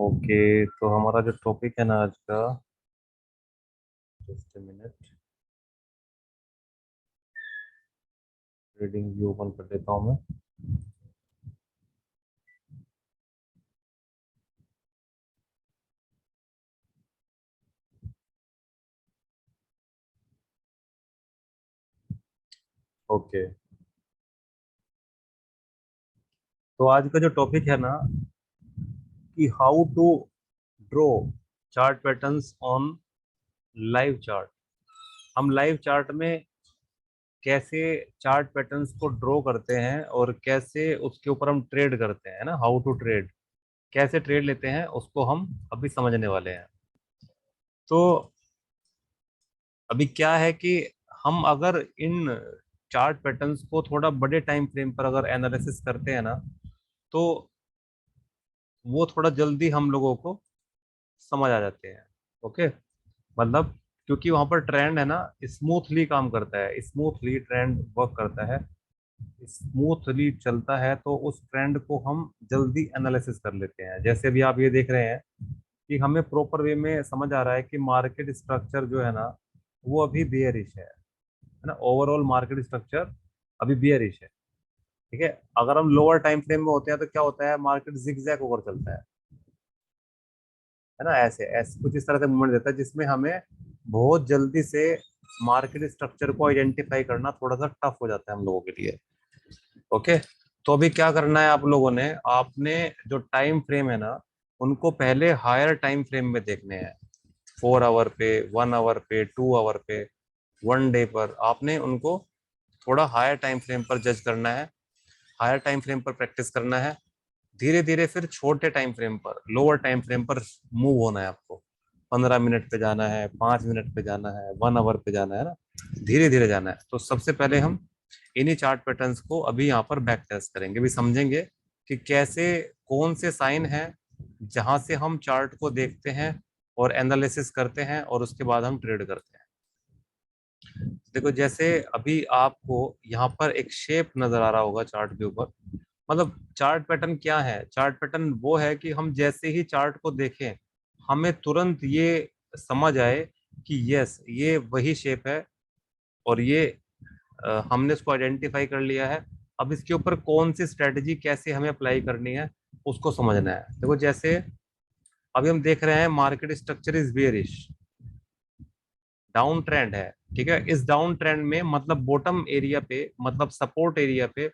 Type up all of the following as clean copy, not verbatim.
Okay. तो हमारा जो टॉपिक है ना आज का, just minute, reading view open कर देता हूँ मैं। ओके। तो आज का जो टॉपिक है ना, कि how to draw chart patterns on live chart. हम लाइव चार्ट में कैसे चार्ट पैटर्न्स को ड्रॉ करते हैं और कैसे उसके ऊपर हम ट्रेड करते हैं ना, हाउ टू ट्रेड, कैसे ट्रेड लेते हैं उसको हम अभी समझने वाले हैं। तो अभी क्या है कि हम अगर इन चार्ट पैटर्न्स को थोड़ा बड़े टाइम फ्रेम पर अगर एनालिसिस करते हैं ना, तो वो थोड़ा जल्दी हम लोगों को समझ आ जाते हैं। ओके। मतलब क्योंकि वहां पर ट्रेंड है ना, स्मूथली काम करता है, स्मूथली ट्रेंड वर्क करता है, स्मूथली चलता है, तो उस ट्रेंड को हम जल्दी एनालिसिस कर लेते हैं। जैसे अभी आप ये देख रहे हैं कि हमें प्रॉपर वे में समझ आ रहा है कि मार्केट स्ट्रक्चर जो है ना, वो अभी बेयरिश है ना, ओवरऑल मार्केट स्ट्रक्चर अभी बियरिश है। ठीक है। अगर हम लोअर टाइम फ्रेम में होते हैं तो क्या होता है, मार्केट जिगजैग होकर चलता है ना, ऐसे ऐसे कुछ इस तरह से मूवमेंट देता है जिसमें हमें बहुत जल्दी से मार्केट स्ट्रक्चर को आइडेंटिफाई करना थोड़ा सा टफ हो जाता है हम लोगों के लिए। ओके। तो अभी क्या करना है आप लोगों ने, आपने जो टाइम फ्रेम है ना, उनको पहले हायर टाइम फ्रेम में देखने हैं। 4 आवर पे, 1 आवर पे, 2 आवर पे, 1 डे पर आपने उनको थोड़ा हायर टाइम फ्रेम पर जज करना है, हायर टाइम फ्रेम पर प्रैक्टिस करना है। धीरे धीरे फिर छोटे टाइम फ्रेम पर, लोअर टाइम फ्रेम पर मूव होना है आपको। 15 मिनट पे जाना है, 5 मिनट पे जाना है, 1 आवर पे जाना है ना, धीरे धीरे जाना है। तो सबसे पहले हम इन्हीं चार्ट पैटर्न्स को अभी यहाँ पर बैक टेस्ट करेंगे, भी समझेंगे कि कैसे, कौन से साइन हैं जहां से हम चार्ट को देखते हैं और एनालिसिस करते हैं और उसके बाद हम ट्रेड करते हैं। देखो, जैसे अभी आपको यहाँ पर एक शेप नजर आ रहा होगा चार्ट के ऊपर। मतलब चार्ट पैटर्न क्या है, चार्ट पैटर्न वो है कि हम जैसे ही चार्ट को देखें, हमें तुरंत ये समझ आए कि यस, ये वही शेप है, और ये हमने इसको आइडेंटिफाई कर लिया है। अब इसके ऊपर कौन सी स्ट्रेटजी कैसे हमें अप्लाई करनी है उसको समझना है। देखो, जैसे अभी हम देख रहे हैं market structure is bearish, down trend है। ठीक है। इस डाउन ट्रेंड में मतलब बॉटम एरिया पे, मतलब सपोर्ट एरिया पे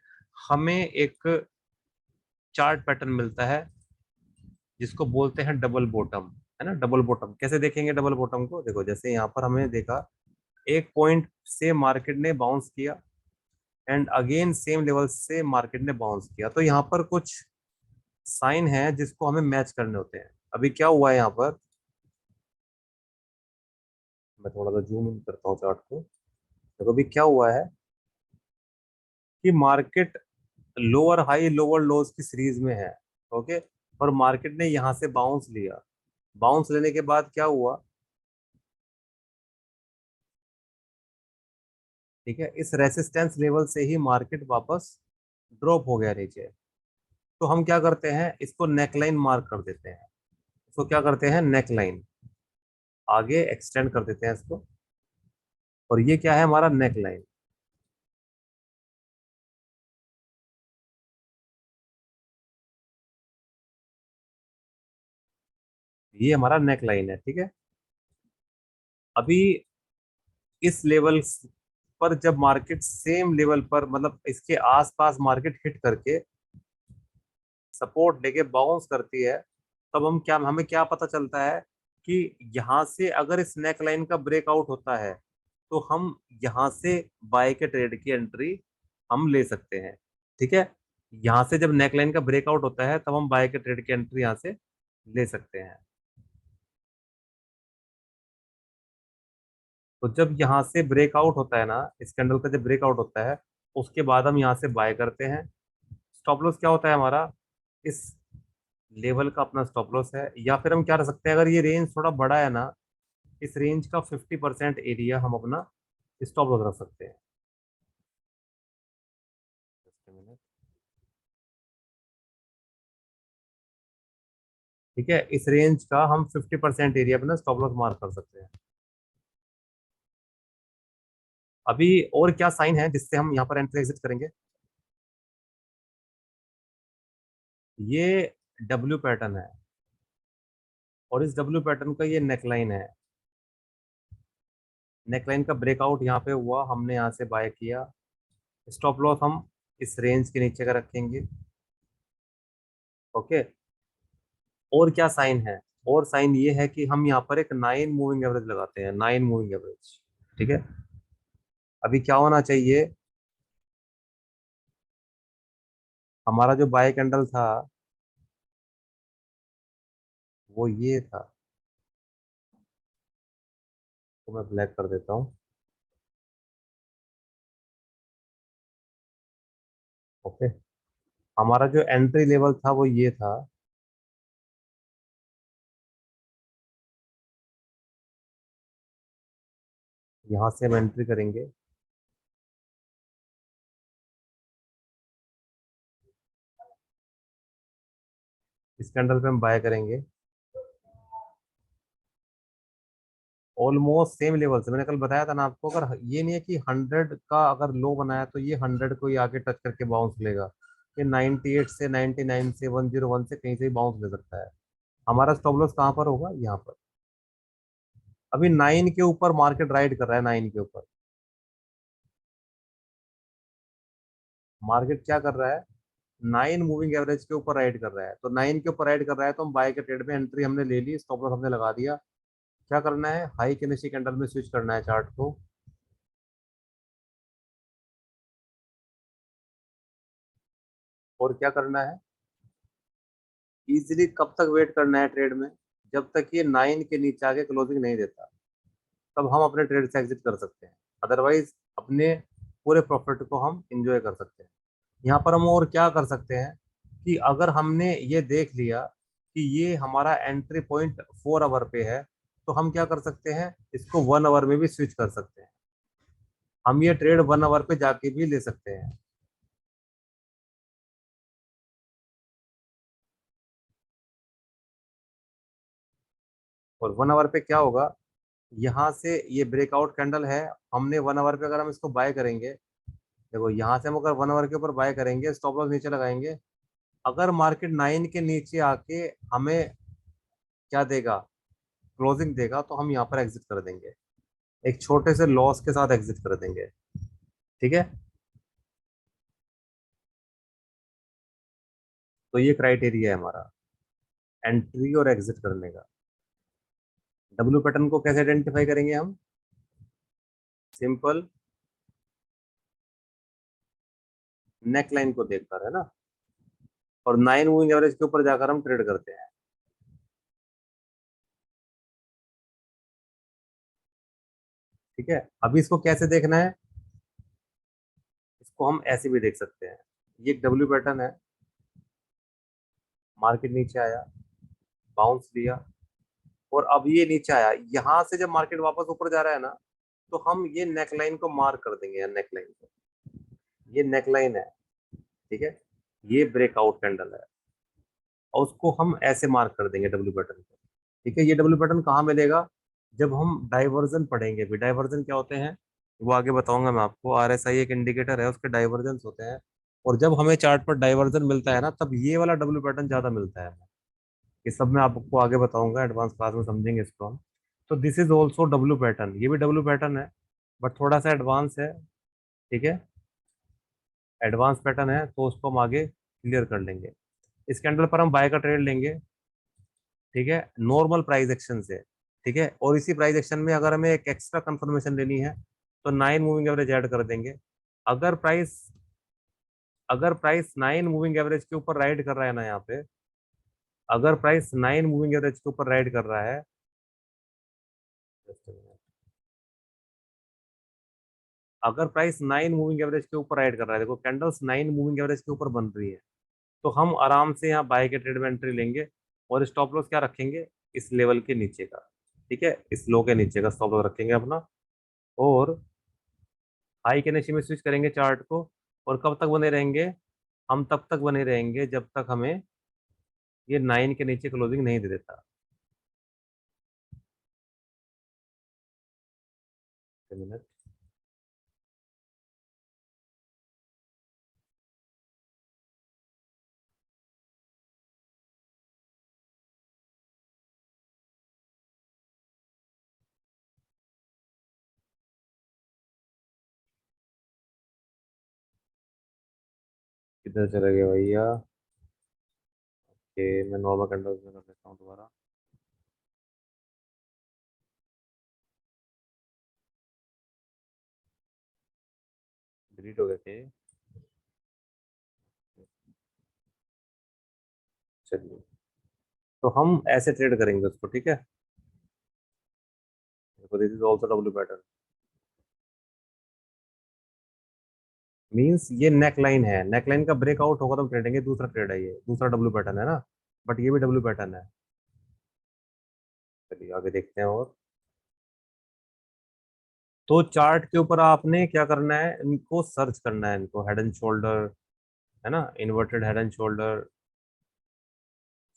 हमें एक चार्ट पैटर्न मिलता है जिसको बोलते हैं डबल बॉटम, है ना। डबल बॉटम कैसे देखेंगे, डबल बॉटम को देखो, जैसे यहाँ पर हमने देखा एक पॉइंट से मार्केट ने बाउंस किया एंड अगेन सेम लेवल से मार्केट ने बाउंस किया, तो यहाँ पर कुछ साइन है जिसको हमें मैच करने होते हैं। अभी क्या हुआ है यहाँ पर, मैं थोड़ा सा जूम इन करता हूँ चार्ट को। देखो अभी क्या हुआ है कि मार्केट लोअर हाई लोअर लोज की सीरीज में है। ओके। और मार्केट ने यहाँ से बाउंस लिया, बाउंस लेने के बाद क्या हुआ, ठीक है, इस रेसिस्टेंस लेवल से ही मार्केट वापस ड्रॉप हो गया नीचे। तो हम क्या करते हैं, इसको नेकलाइन मार्क कर देते हैं। इसको क्या करते हैं, नेकलाइन आगे एक्सटेंड कर देते हैं इसको, और ये क्या है हमारा नेकलाइन। ये हमारा नेकलाइन है। ठीक है। अभी इस लेवल पर जब मार्केट सेम लेवल पर, मतलब इसके आसपास मार्केट हिट करके सपोर्ट लेके बाउंस करती है, तब हम क्या, हमें क्या पता चलता है कि यहाँ से अगर इस नेक लाइन का ब्रेकआउट होता है तो हम यहाँ से बाय के ट्रेड की एंट्री हम ले सकते हैं। ठीक है। यहाँ से जब नेक लाइन का ब्रेकआउट होता है तब हम बाय के ट्रेड की एंट्री यहाँ से ले सकते हैं। तो जब यहाँ से ब्रेकआउट होता है ना, इस कैंडल का जब ब्रेकआउट होता है, उसके बाद हम यहाँ से बाय करते हैं। स्टॉप लॉस क्या होता है हमारा, इस लेवल का अपना स्टॉप लॉस है। या फिर हम क्या कर सकते हैं, अगर ये रेंज थोड़ा बड़ा है ना, इस रेंज का 50% एरिया हम अपना स्टॉप लॉस रख सकते हैं। Just a minute. ठीक है, इस रेंज का हम 50% एरिया पे ना स्टॉप लॉस मार्क कर सकते हैं। अभी और क्या साइन है जिससे हम यहाँ पर एंट्री एग्जिट करेंगे? ये डब्ल्यू पैटर्न है, और इस डब्ल्यू पैटर्न का ये नेकलाइन है। नेकलाइन का ब्रेकआउट यहाँ पे हुआ, हमने यहाँ से बाय किया। स्टॉप लॉस हम इस रेंज के नीचे का रखेंगे। ओके, और क्या साइन है? और साइन ये है कि हम यहाँ पर एक 9 मूविंग एवरेज लगाते हैं, 9 मूविंग एवरेज। ठीक है, अभी क्या होना चाहिए? हमारा जो बाय कैंडल था वो ये था, तो मैं ब्लैक कर देता हूँ। ओके, हमारा जो एंट्री लेवल था वो ये था। यहाँ से हम एंट्री करेंगे। इस कैंडल पे हम बाय करेंगे। ऑलमोस्ट सेम लेवल से, मैंने कल बताया था ना आपको, अगर ये नहीं है कि 100 का अगर लो बनाया तो ये 100 को ही आके टच करके बाउंस लेगा। ये 98 से 99 से 101 से कहीं से भी बाउंस ले सकता है। हमारा स्टॉप लॉस कहाँ पर होगा? यहाँ पर। अभी 9 के ऊपर मार्केट राइड कर रहा है, 9 के ऊपर मार्केट क्या कर रहा है? 9 मूविंग एवरेज के ऊपर राइड कर रहा है, तो 9 के ऊपर राइड कर रहा है तो हम बाय के ट्रेड में एंट्री हमने ले ली, स्टॉप लॉस हमने लगा दिया। क्या करना है? हाई के नीचे कैंडल में स्विच करना है चार्ट को। और क्या करना है? इजीली कब तक वेट करना है ट्रेड में? जब तक ये 9 के नीचे आके क्लोजिंग नहीं देता, तब हम अपने ट्रेड से एग्जिट कर सकते हैं। अदरवाइज अपने पूरे प्रॉफिट को हम इंजॉय कर सकते हैं। यहाँ पर हम और क्या कर सकते हैं कि अगर हमने ये देख लिया कि ये हमारा एंट्री पॉइंट 4 आवर पे है, तो हम क्या कर सकते हैं? इसको 1 आवर में भी स्विच कर सकते हैं। हम ये ट्रेड 1 आवर पे जाके भी ले सकते हैं। और 1 आवर पे क्या होगा? यहाँ से ये ब्रेकआउट कैंडल है, हमने 1 आवर पे अगर हम इसको बाय करेंगे, देखो यहाँ से हम अगर 1 आवर के ऊपर बाय करेंगे, स्टॉप लॉस नीचे लगाएंगे, अगर मार्केट 9 के नीचे आके हमें क्या देगा? क्लोजिंग देगा, तो हम यहाँ पर एग्जिट कर देंगे, एक छोटे से लॉस के साथ एग्जिट कर देंगे। ठीक है, तो ये क्राइटेरिया है हमारा एंट्री और एग्जिट करने का। डब्ल्यू पैटर्न को कैसे आइडेंटिफाई करेंगे हम? सिंपल, नेक लाइन को देखकर, है ना, और 9 मूविंग एवरेज के ऊपर जाकर हम ट्रेड करते हैं। ठीक है, अभी इसको कैसे देखना है? इसको हम ऐसे भी देख सकते हैं। ये एक डब्ल्यू पैटर्न है, मार्केट नीचे आया, बाउंस लिया, और अब ये नीचे आया। यहां से जब मार्केट वापस ऊपर जा रहा है ना, तो हम ये नेकलाइन को मार्क कर देंगे, नेकलाइन को। ये नेकलाइन है, ठीक है, ये ब्रेकआउट कैंडल है, और उसको हम ऐसे मार्क कर देंगे डब्ल्यू पैटर्न को। ठीक है, ये डब्ल्यू पैटर्न कहाँ मिलेगा? जब हम डाइवर्जन पढ़ेंगे। भी डाइवर्जन क्या होते हैं वो आगे बताऊंगा मैं आपको। आरएसआई एक इंडिकेटर है, उसके डाइवर्जेंस होते हैं, और जब हमें चार्ट पर डाइवर्जन मिलता है ना, तब ये वाला डब्ल्यू पैटर्न ज्यादा मिलता है। ये सब मैं आपको आगे बताऊंगा, एडवांस क्लास में समझेंगे इसको हम। तो this is also W pattern, ये भी डब्ल्यू पैटर्न है, बट थोड़ा सा एडवांस है। ठीक है, एडवांस पैटर्न है, तो उसको हम आगे क्लियर कर लेंगे। इस कैंडल पर हम बाय का ट्रेड लेंगे। ठीक है, नॉर्मल प्राइस एक्शन से। ठीक है, और इसी प्राइस एक्शन में अगर हमें एक एक्स्ट्रा कंफर्मेशन लेनी है, तो 9 मूविंग एवरेज ऐड कर देंगे। अगर प्राइस अगर प्राइस 9 मूविंग एवरेज के ऊपर राइड कर रहा है ना, यहाँ पे अगर प्राइस 9 मूविंग एवरेज के ऊपर राइड कर रहा है, just a minute, अगर प्राइस 9 मूविंग एवरेज के ऊपर राइड कर रहा है, देखो कैंडल्स 9 मूविंग एवरेज के ऊपर बन रही है, तो हम आराम से यहाँ बाय के ट्रेड में एंट्री लेंगे, और स्टॉप लॉस क्या रखेंगे? इस लेवल के नीचे का। ठीक है, इस लो के नीचे का स्टॉप लॉस रखेंगे अपना, और हाई के नीचे में स्विच करेंगे चार्ट को। और कब तक बने रहेंगे? हम तब तक बने रहेंगे जब तक हमें ये 9 के नीचे क्लोजिंग नहीं दे देता। एक मिनट। किधर चले गए भैया? कि मैं नॉर्मल कैंडल्स में कर लेता हूँ दोबारा। डिलीट हो गए थे। चलिए, तो हम ऐसे ट्रेड करेंगे उसको, ठीक है। देखो this is also W pattern. Means ये नेक लाइन है, नेक लाइन का ब्रेकआउट होगा तो हम ट्रेडेंगे। दूसरा ट्रेड है, ये दूसरा डब्ल्यू पैटर्न है ना, बट ये भी डब्ल्यू पैटर्न है। चलिए आगे देखते हैं। और तो चार्ट के ऊपर आपने क्या करना है, इनको सर्च करना है, इनको हेड एंड शोल्डर, है ना, inverted head and shoulder,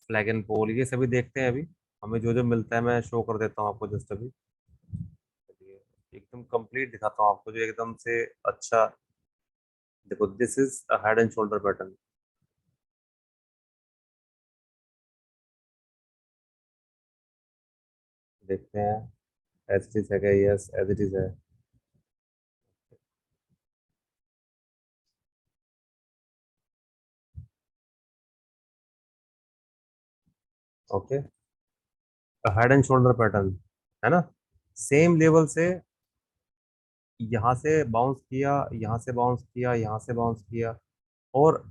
flag and pole, ये सभी देखते हैं अभी। हमें जो जो मिलता है मैं शो कर देता हूँ आपको जस्ट अभी। चलिए, एकदम कंप्लीट दिखाता हूँ आपको जो एकदम से अच्छा। देखो this is a head and shoulder pattern. देखते हैं एज इट इज है क्या? यस एज इट इज है। Okay, head and shoulder pattern, है ना। सेम लेवल से यहाँ से बाउंस किया, यहाँ से बाउंस किया, यहाँ से बाउंस किया। और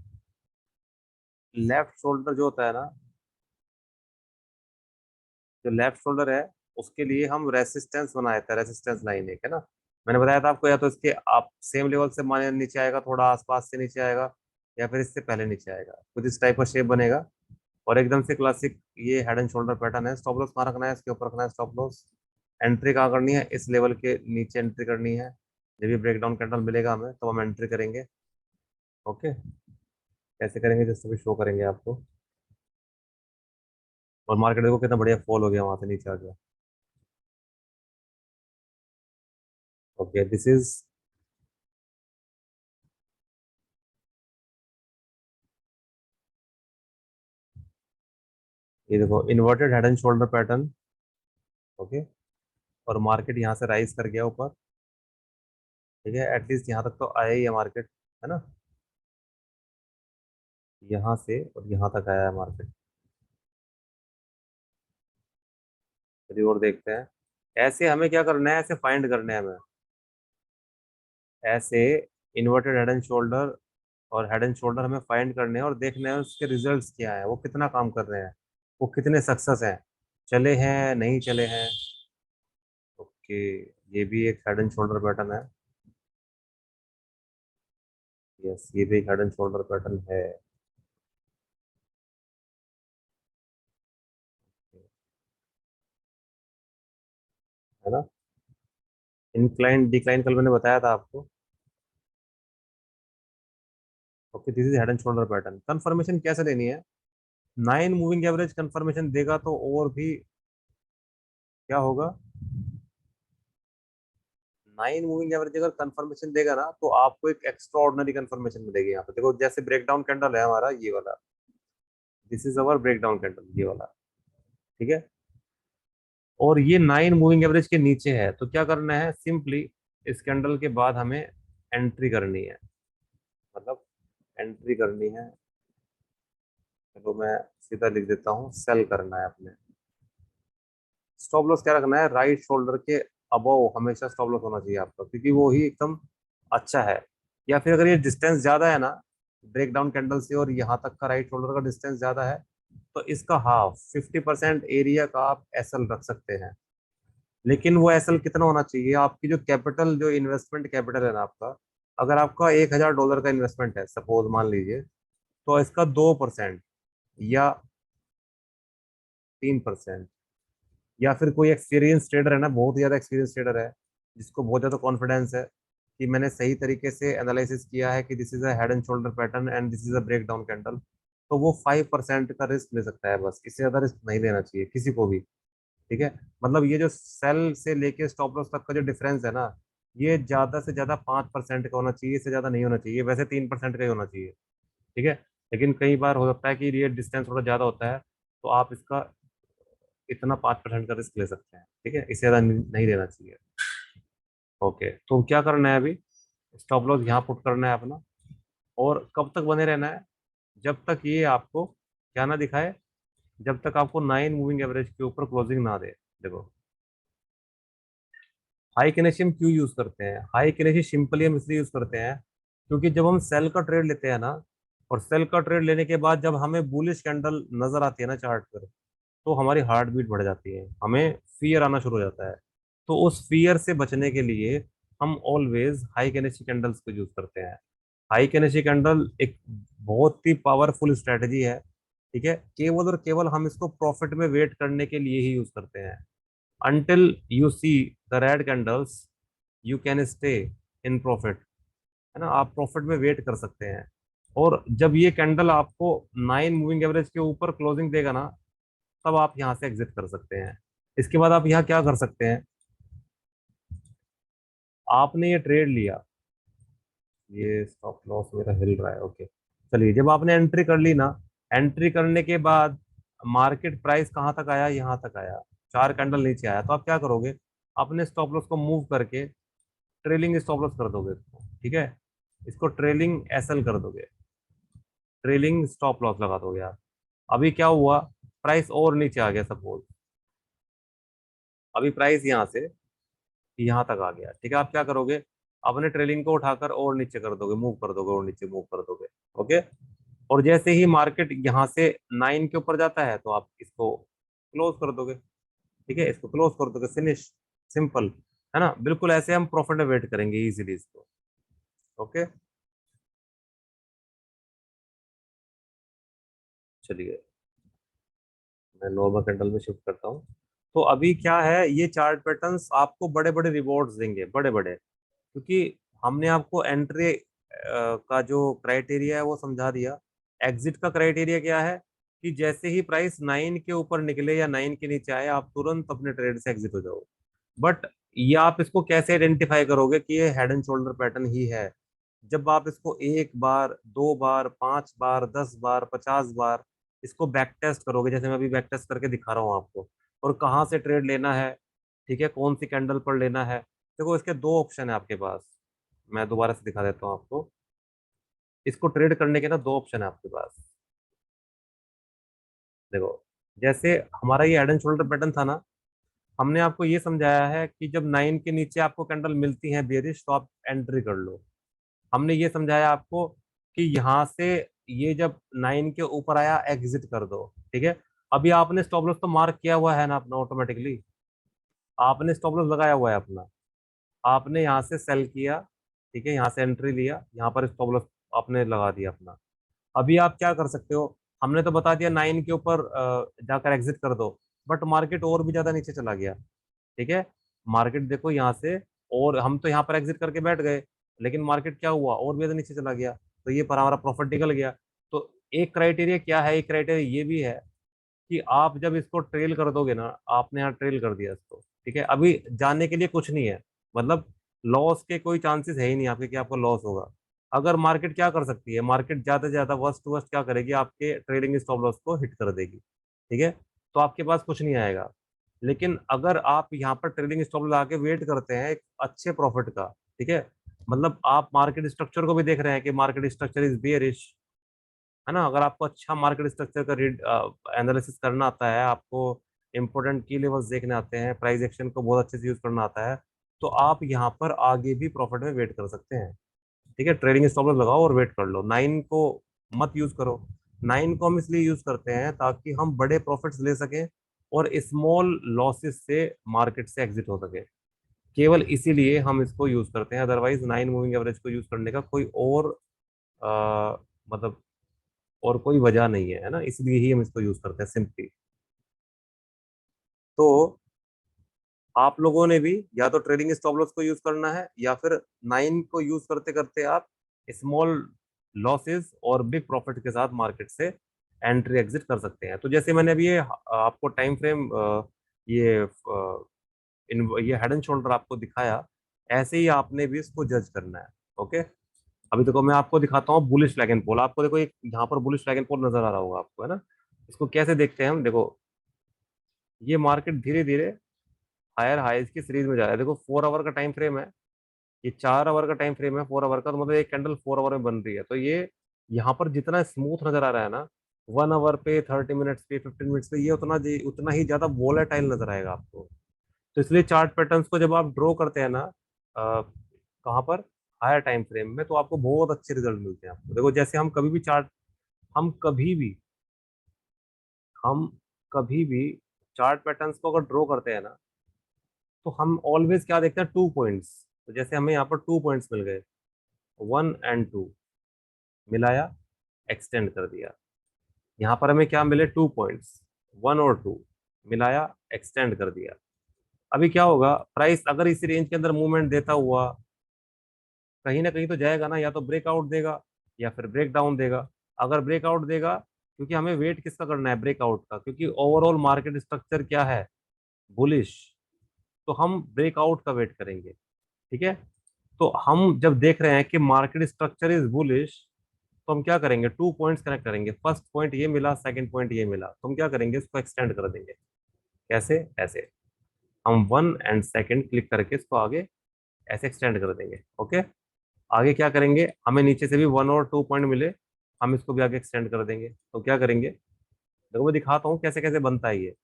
लेफ्ट शोल्डर जो होता है ना, जो लेफ्ट शोल्डर है, उसके लिए हम रेसिस्टेंस बनाए थे, रेसिस्टेंस लाइन एक, है ना। मैंने बताया था आपको, या तो इसके आप सेम लेवल से माने नीचे आएगा, थोड़ा आसपास से नीचे आएगा, या फिर इससे पहले नीचे आएगा, कुछ इस टाइप का शेप बनेगा। और एकदम से क्लासिक ये हेड एंड शोल्डर पैटर्न है। स्टॉप लॉस कहाँ रखना है? इसके ऊपर रखना है स्टॉप लॉस। एंट्री कहाँ करनी है? इस लेवल के नीचे एंट्री करनी है। जब भी ब्रेकडाउन कैंडल मिलेगा हमें तो हम एंट्री करेंगे। ओके, कैसे करेंगे जैसे भी शो करेंगे आपको। और मार्केट देखो कितना बढ़िया फॉल हो गया, वहां से नीचे आ गया। ओके दिस इज, ये देखो inverted head and shoulder pattern. Okay, और मार्केट यहाँ से राइज कर गया ऊपर, ठीक है। एटलीस्ट यहाँ तक तो आया ही है मार्केट, है ना। यहाँ से और यहाँ तक आया है मार्केट। चलिए और देखते हैं। ऐसे हमें क्या करना है, ऐसे फाइंड करने हैं हमें, ऐसे इन्वर्टेड हेड एंड शोल्डर और हेड एंड शोल्डर हमें फाइंड करने हैं, और देखने हैं उसके रिजल्ट्स क्या है, वो कितना काम कर रहे हैं, वो कितने सक्सेस हैं, चले हैं नहीं चले हैं। ओके, ये भी एक हेड एंड शोल्डर पैटर्न है। यस, ये भी एक हेड एंड शोल्डर पैटर्न है। है ना। इंक्लाइन डिक्लाइन कल मैंने बताया था आपको। Okay this is head and shoulder pattern. Confirmation कैसे लेनी है? 9 मूविंग एवरेज कंफर्मेशन देगा तो और भी क्या होगा। 9 मूविंग एवरेज अगर कंफर्मेशन देगा ना, तो आपको एक एक्स्ट्रा ऑर्डिनरी कंफर्मेशन मिलेगी। यहाँ पे देखो, जैसे ब्रेकडाउन कैंडल है हमारा ये वाला, this is our breakdown candle, ये वाला, ठीक है। और ये 9 मूविंग एवरेज के नीचे है, तो क्या करना है, सिंपली इस कैंडल के बाद हमें एंट्री करनी है, मतलब एंट्री करनी है। चलो मैं सीधा लिख देता हूँ, सेल करना है अपने। स्टॉप लॉस क्या रखना है? राइट शोल्डर के अबव हमेशा स्टॉप लॉस होना चाहिए आपका, क्योंकि वो ही एकदम अच्छा है। या फिर अगर ये डिस्टेंस ज्यादा है ना, ब्रेक डाउन कैंडल से और यहाँ तक का राइट शोल्डर का डिस्टेंस ज्यादा है, तो इसका हाफ 50% एरिया का आप एसएल रख सकते हैं। लेकिन वो एसएल कितना होना चाहिए? आपकी जो कैपिटल, जो इन्वेस्टमेंट कैपिटल है ना आपका, अगर आपका $1000 का इन्वेस्टमेंट है सपोज, मान लीजिए, तो इसका 2% या 3%, या फिर कोई एक्सपीरियंस ट्रेडर है ना, बहुत ही ज्यादा एक्सपीरियंस ट्रेडर है, जिसको बहुत ज्यादा कॉन्फिडेंस है कि मैंने सही तरीके से एनालिसिस किया है कि this is a head and shoulder pattern and this is a breakdown candle, तो वो 5% का रिस्क ले सकता है, बस इससे ज्यादा रिस्क नहीं लेना चाहिए किसी को भी। ठीक है, मतलब ये जो सेल से लेके स्टॉप लॉस तक का जो डिफरेंस है ना, ये ज्यादा से ज्यादा 5% का होना चाहिए, इससे ज्यादा नहीं होना चाहिए, वैसे 3% का ही होना चाहिए। ठीक है, लेकिन कई बार हो सकता है कि ये डिस्टेंस थोड़ा ज्यादा होता है, तो आप इसका इतना 5% का रिस्क ले सकते हैं। ठीक है, इससे ज्यादा नहीं लेना चाहिए। ओके, तो क्या करना है अभी, स्टॉप लॉस यहाँ पुट करना है अपना, और कब तक बने रहना है, जब तक ये आपको क्या ना दिखाए, जब तक आपको 9 मूविंग एवरेज के ऊपर क्लोजिंग ना दे। देखो, हाई कैल्शियम क्यों यूज करते हैं, हाई कैल्शियम सिंपली हम इसलिए यूज करते हैं क्योंकि जब हम सेल का ट्रेड लेते हैं ना, और सेल का ट्रेड लेने के बाद जब हमें बुलिश कैंडल नजर आती है ना चार्ट पर, तो हमारी हार्ट बीट बढ़ जाती है, हमें फियर आना शुरू हो जाता है। तो उस फियर से बचने के लिए हम ऑलवेज हाई कैल्शियम कैंडल्स को यूज करते हैं। हाई कैल्शियम कैंडल एक बहुत ही पावरफुल स्ट्रेटजी है। ठीक है, केवल और केवल हम इसको प्रॉफिट में वेट करने के लिए ही यूज करते हैं। until you see the red candles you can stay in profit, है ना, आप प्रॉफिट में वेट कर सकते हैं। और जब ये कैंडल आपको 9 मूविंग एवरेज के ऊपर क्लोजिंग देगा ना, तब आप यहाँ से एग्जिट कर सकते हैं। इसके बाद आप यहाँ क्या कर सकते हैं, आपने ये ट्रेड लिया, ये स्टॉप लॉस मेरा हिल रहा है, ओके। चलिए, जब आपने एंट्री कर ली ना, एंट्री करने के बाद मार्केट प्राइस कहाँ तक आया, यहाँ तक आया, 4 कैंडल नीचे आया, तो आप क्या करोगे, अपने स्टॉप लॉस को मूव करके ट्रेलिंग स्टॉप लॉस कर दोगे इसको। ठीक है, इसको ट्रेलिंग एसएल कर दोगे, ट्रेलिंग स्टॉप लॉस लगा दोगे आप। अभी क्या हुआ, प्राइस और नीचे आ गया सपोज, अभी प्राइस यहाँ से यहाँ तक आ गया। ठीक है, आप क्या करोगे, अपने ट्रेलिंग को उठाकर और नीचे कर दोगे, मूव कर दोगे, और नीचे मूव कर दोगे। ओके, और जैसे ही मार्केट यहाँ से 9 के ऊपर जाता है, तो आप इसको क्लोज कर दोगे। ठीक है, इसको क्लोज कर दोगे, फिनिश, सिंपल, है ना। बिल्कुल ऐसे हम प्रॉफिट में वेट करेंगे इजीली इसको। ओके, चलिए मैं नॉर्मल कैंडल में शिफ्ट करता हूँ। तो अभी क्या है, ये चार्ट पैटर्न्स आपको बड़े बड़े रिवॉर्ड्स देंगे, बड़े बड़े, क्योंकि हमने आपको एंट्री का जो क्राइटेरिया है वो समझा दिया। एग्जिट का क्राइटेरिया क्या है, कि जैसे ही प्राइस 9 के ऊपर निकले या 9 के नीचे आए, आप तुरंत अपने ट्रेड से एग्जिट हो जाओ। बट ये आप इसको कैसे आइडेंटिफाई करोगे कि ये हेड एंड शोल्डर पैटर्न ही है, जब आप इसको 1 बार, 2 बार, 5 बार, 10 बार, 50 बार इसको बैक टेस्ट करोगे, जैसे मैं अभी बैक टेस्ट करके दिखा रहा हूँ आपको, और कहाँ से ट्रेड लेना है, ठीक है, कौन सी कैंडल पर लेना है। देखो, इसके दो ऑप्शन है आपके पास, मैं दोबारा से दिखा देता हूँ आपको। इसको ट्रेड करने के ना दो ऑप्शन है आपके पास। देखो, जैसे हमारा ये हेड एंड शोल्डर पैटर्न था ना, हमने आपको ये समझाया है कि जब 9 के नीचे आपको कैंडल मिलती है बेरिश, तो आप एंट्री कर लो। हमने ये समझाया आपको कि यहाँ से ये जब 9 के ऊपर आया, एग्जिट कर दो। ठीक है, अभी आपने स्टॉप लॉस तो मार्क किया हुआ है ना अपना, ऑटोमेटिकली आपने स्टॉप लॉस लगाया हुआ है अपना, आपने यहाँ से सेल किया, ठीक है, यहाँ से एंट्री लिया, यहाँ पर स्टॉप लॉस आपने लगा दिया अपना। अभी आप क्या कर सकते हो, हमने तो बता दिया 9 के ऊपर जाकर एग्जिट कर दो, बट मार्केट और भी ज्यादा नीचे चला गया। ठीक है, मार्केट देखो यहाँ से, और हम तो यहाँ पर एग्जिट करके बैठ गए, लेकिन मार्केट क्या हुआ, और भी ज्यादा नीचे चला गया, तो ये पर हमारा प्रॉफिट निकल गया। तो एक क्राइटेरिया क्या है, एक क्राइटेरिया ये भी है कि आप जब इसको ट्रेल कर दोगे ना, आपने यहाँ ट्रेल कर दिया इसको, ठीक है, अभी जाने के लिए कुछ नहीं है, मतलब लॉस के कोई चांसेस है ही नहीं आपके कि आपको लॉस होगा। अगर मार्केट क्या कर सकती है, मार्केट ज्यादा से ज्यादा वर्स्ट टू वर्स्ट क्या करेगी, आपके ट्रेडिंग स्टॉप लॉस को हिट कर देगी। ठीक है, तो आपके पास कुछ नहीं आएगा। लेकिन अगर आप यहाँ पर ट्रेडिंग स्टॉप लगा के वेट करते हैं एक अच्छे प्रॉफिट का, ठीक है, मतलब आप मार्केट स्ट्रक्चर को भी देख रहे हैं कि मार्केट स्ट्रक्चर इज बेयरिश, है ना, अगर आपको अच्छा मार्केट स्ट्रक्चर का रीड एनालिसिस करना आता है, आपको इंपॉर्टेंट की लेवल्स देखने आते हैं, प्राइस एक्शन को बहुत अच्छे से यूज करना आता है, तो आप यहाँ पर आगे भी प्रॉफिट में वेट कर सकते हैं। ठीक है, ट्रेडिंग स्टॉप लॉस लगाओ और वेट कर लो, 9 को मत यूज करो। 9 को हम इसलिए यूज करते हैं ताकि हम बड़े प्रॉफिट्स ले सकें, और स्मॉल लॉसेस से मार्केट से एग्जिट हो सके, केवल इसीलिए हम इसको यूज करते हैं। अदरवाइज 9 मूविंग एवरेज को यूज करने का कोई और मतलब और कोई वजह नहीं है, है ना, इसलिए ही हम इसको यूज करते हैं सिंपली। तो आप लोगों ने भी या तो ट्रेडिंग स्टॉप लॉस को यूज करना है, या फिर 9 को यूज करते करते आप स्मॉल लॉसेस और बिग प्रॉफिट के साथ मार्केट से एंट्री एग्जिट कर सकते हैं। तो जैसे मैंने अभी ये आपको टाइम फ्रेम ये ये हेड एंड शोल्डर आपको दिखाया, ऐसे ही आपने भी इसको जज करना है। ओके, अभी देखो मैं आपको दिखाता हूँ बुलिश फ्लैग एंड पोल। आपको देखो एक यहाँ पर बुलिश फ्लैग एंड पोल नजर आ रहा होगा आपको, है ना। इसको कैसे देखते हैं हम, देखो ये मार्केट धीरे धीरे हायर हाईज की सीरीज में जा रहा है। देखो 4 आवर का टाइम फ्रेम है, ये 4 आवर का टाइम फ्रेम है, 4 आवर का, तो मतलब एक कैंडल 4 आवर में बन रही है। तो ये यहाँ पर जितना स्मूथ नजर आ रहा है ना, 1 आवर पे, 30 मिनट्स पे, 15 मिनट्स पे, ये उतना ही ज्यादा वोलेटाइल नजर आएगा आपको। तो इसलिए चार्ट पैटर्न्स को जब आप ड्रॉ करते हैं ना, कहाँ पर, हायर टाइम फ्रेम में, तो आपको बहुत अच्छे रिजल्ट मिलते हैं आपको। देखो जैसे हम कभी भी हम कभी भी चार्ट पैटर्न्स को अगर ड्रॉ करते हैं ना, तो हम ऑलवेज क्या देखते हैं, 2 पॉइंट्स। तो जैसे हमें यहाँ पर 2 पॉइंट्स मिल गए, 1 और 2, मिलाया, एक्सटेंड कर दिया। यहाँ पर हमें क्या मिले, 2 पॉइंट्स, 1 और 2, मिलाया, एक्सटेंड कर दिया। अभी क्या होगा, प्राइस अगर इस रेंज के अंदर मूवमेंट देता हुआ कहीं ना कहीं तो जाएगा ना, या तो ब्रेकआउट देगा या फिर ब्रेक डाउन देगा। अगर ब्रेकआउट देगा, क्योंकि हमें वेट किसका करना है, ब्रेकआउट का, क्योंकि ओवरऑल मार्केट स्ट्रक्चर क्या है, बुलिश, तो हम ब्रेकआउट का वेट करेंगे। ठीक है, तो हम जब देख रहे हैं कि मार्केट स्ट्रक्चर इज बुलिश, तो हम क्या करेंगे, 2 पॉइंट्स कनेक्ट करेंगे। फर्स्ट पॉइंट ये मिला, सेकंड पॉइंट ये मिला, तो हम क्या करेंगे, इसको एक्सटेंड कर देंगे। कैसे, ऐसे हम 1 और 2 क्लिक करके इसको आगे ऐसे एक्सटेंड कर देंगे। ओके, आगे क्या करेंगे, हमें नीचे से भी 1 और 2 पॉइंट मिले, हम इसको भी आगे एक्सटेंड कर देंगे। तो क्या करेंगे, देखो मैं दिखाता हूँ कैसे कैसे बनता है ये।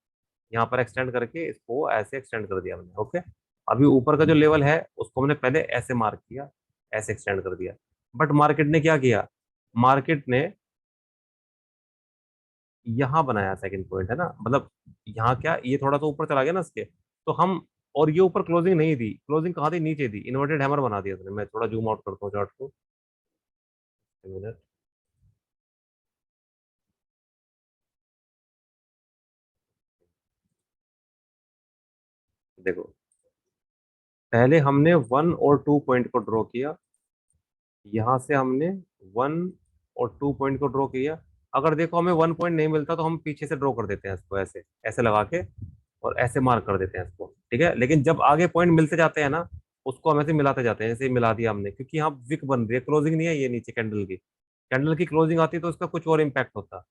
यहाँ पर एक्सटेंड करके इसको ऐसे एक्सटेंड कर दिया हमने। ओके, अभी ऊपर का जो लेवल है उसको हमने पहले ऐसे मार्क किया, ऐसे एक्सटेंड कर दिया। बट मार्केट ने क्या किया, मार्केट ने यहाँ बनाया सेकंड पॉइंट, है ना, मतलब यहाँ क्या, ये थोड़ा सा ऊपर चला गया ना इसके, तो हम, और ये ऊपर क्लोजिंग नहीं दी, क्लोजिंग कहाँ थी, नीचे थी, इन्वर्टेड हैमर बना दिया उसने। मैं थोड़ा जूम आउट करता हूँ चार्ट को, एक मिनट। देखो पहले हमने 1 और 2 पॉइंट को ड्रॉ किया, यहाँ से हमने 1 और 2 पॉइंट को ड्रॉ किया। अगर देखो हमें 1 पॉइंट नहीं मिलता, तो हम पीछे से ड्रॉ कर देते हैं इसको, ऐसे ऐसे लगा के, और ऐसे मार्क कर देते हैं इसको। ठीक है, लेकिन जब आगे पॉइंट मिलते जाते हैं ना, उसको हम ऐसे मिलाते जाते हैं, जैसे मिला दिया हमने, क्योंकि यहाँ विक बन रही है, क्लोजिंग नहीं है ये नीचे कैंडल की। कैंडल की क्लोजिंग आती तो उसका कुछ और इम्पैक्ट होता।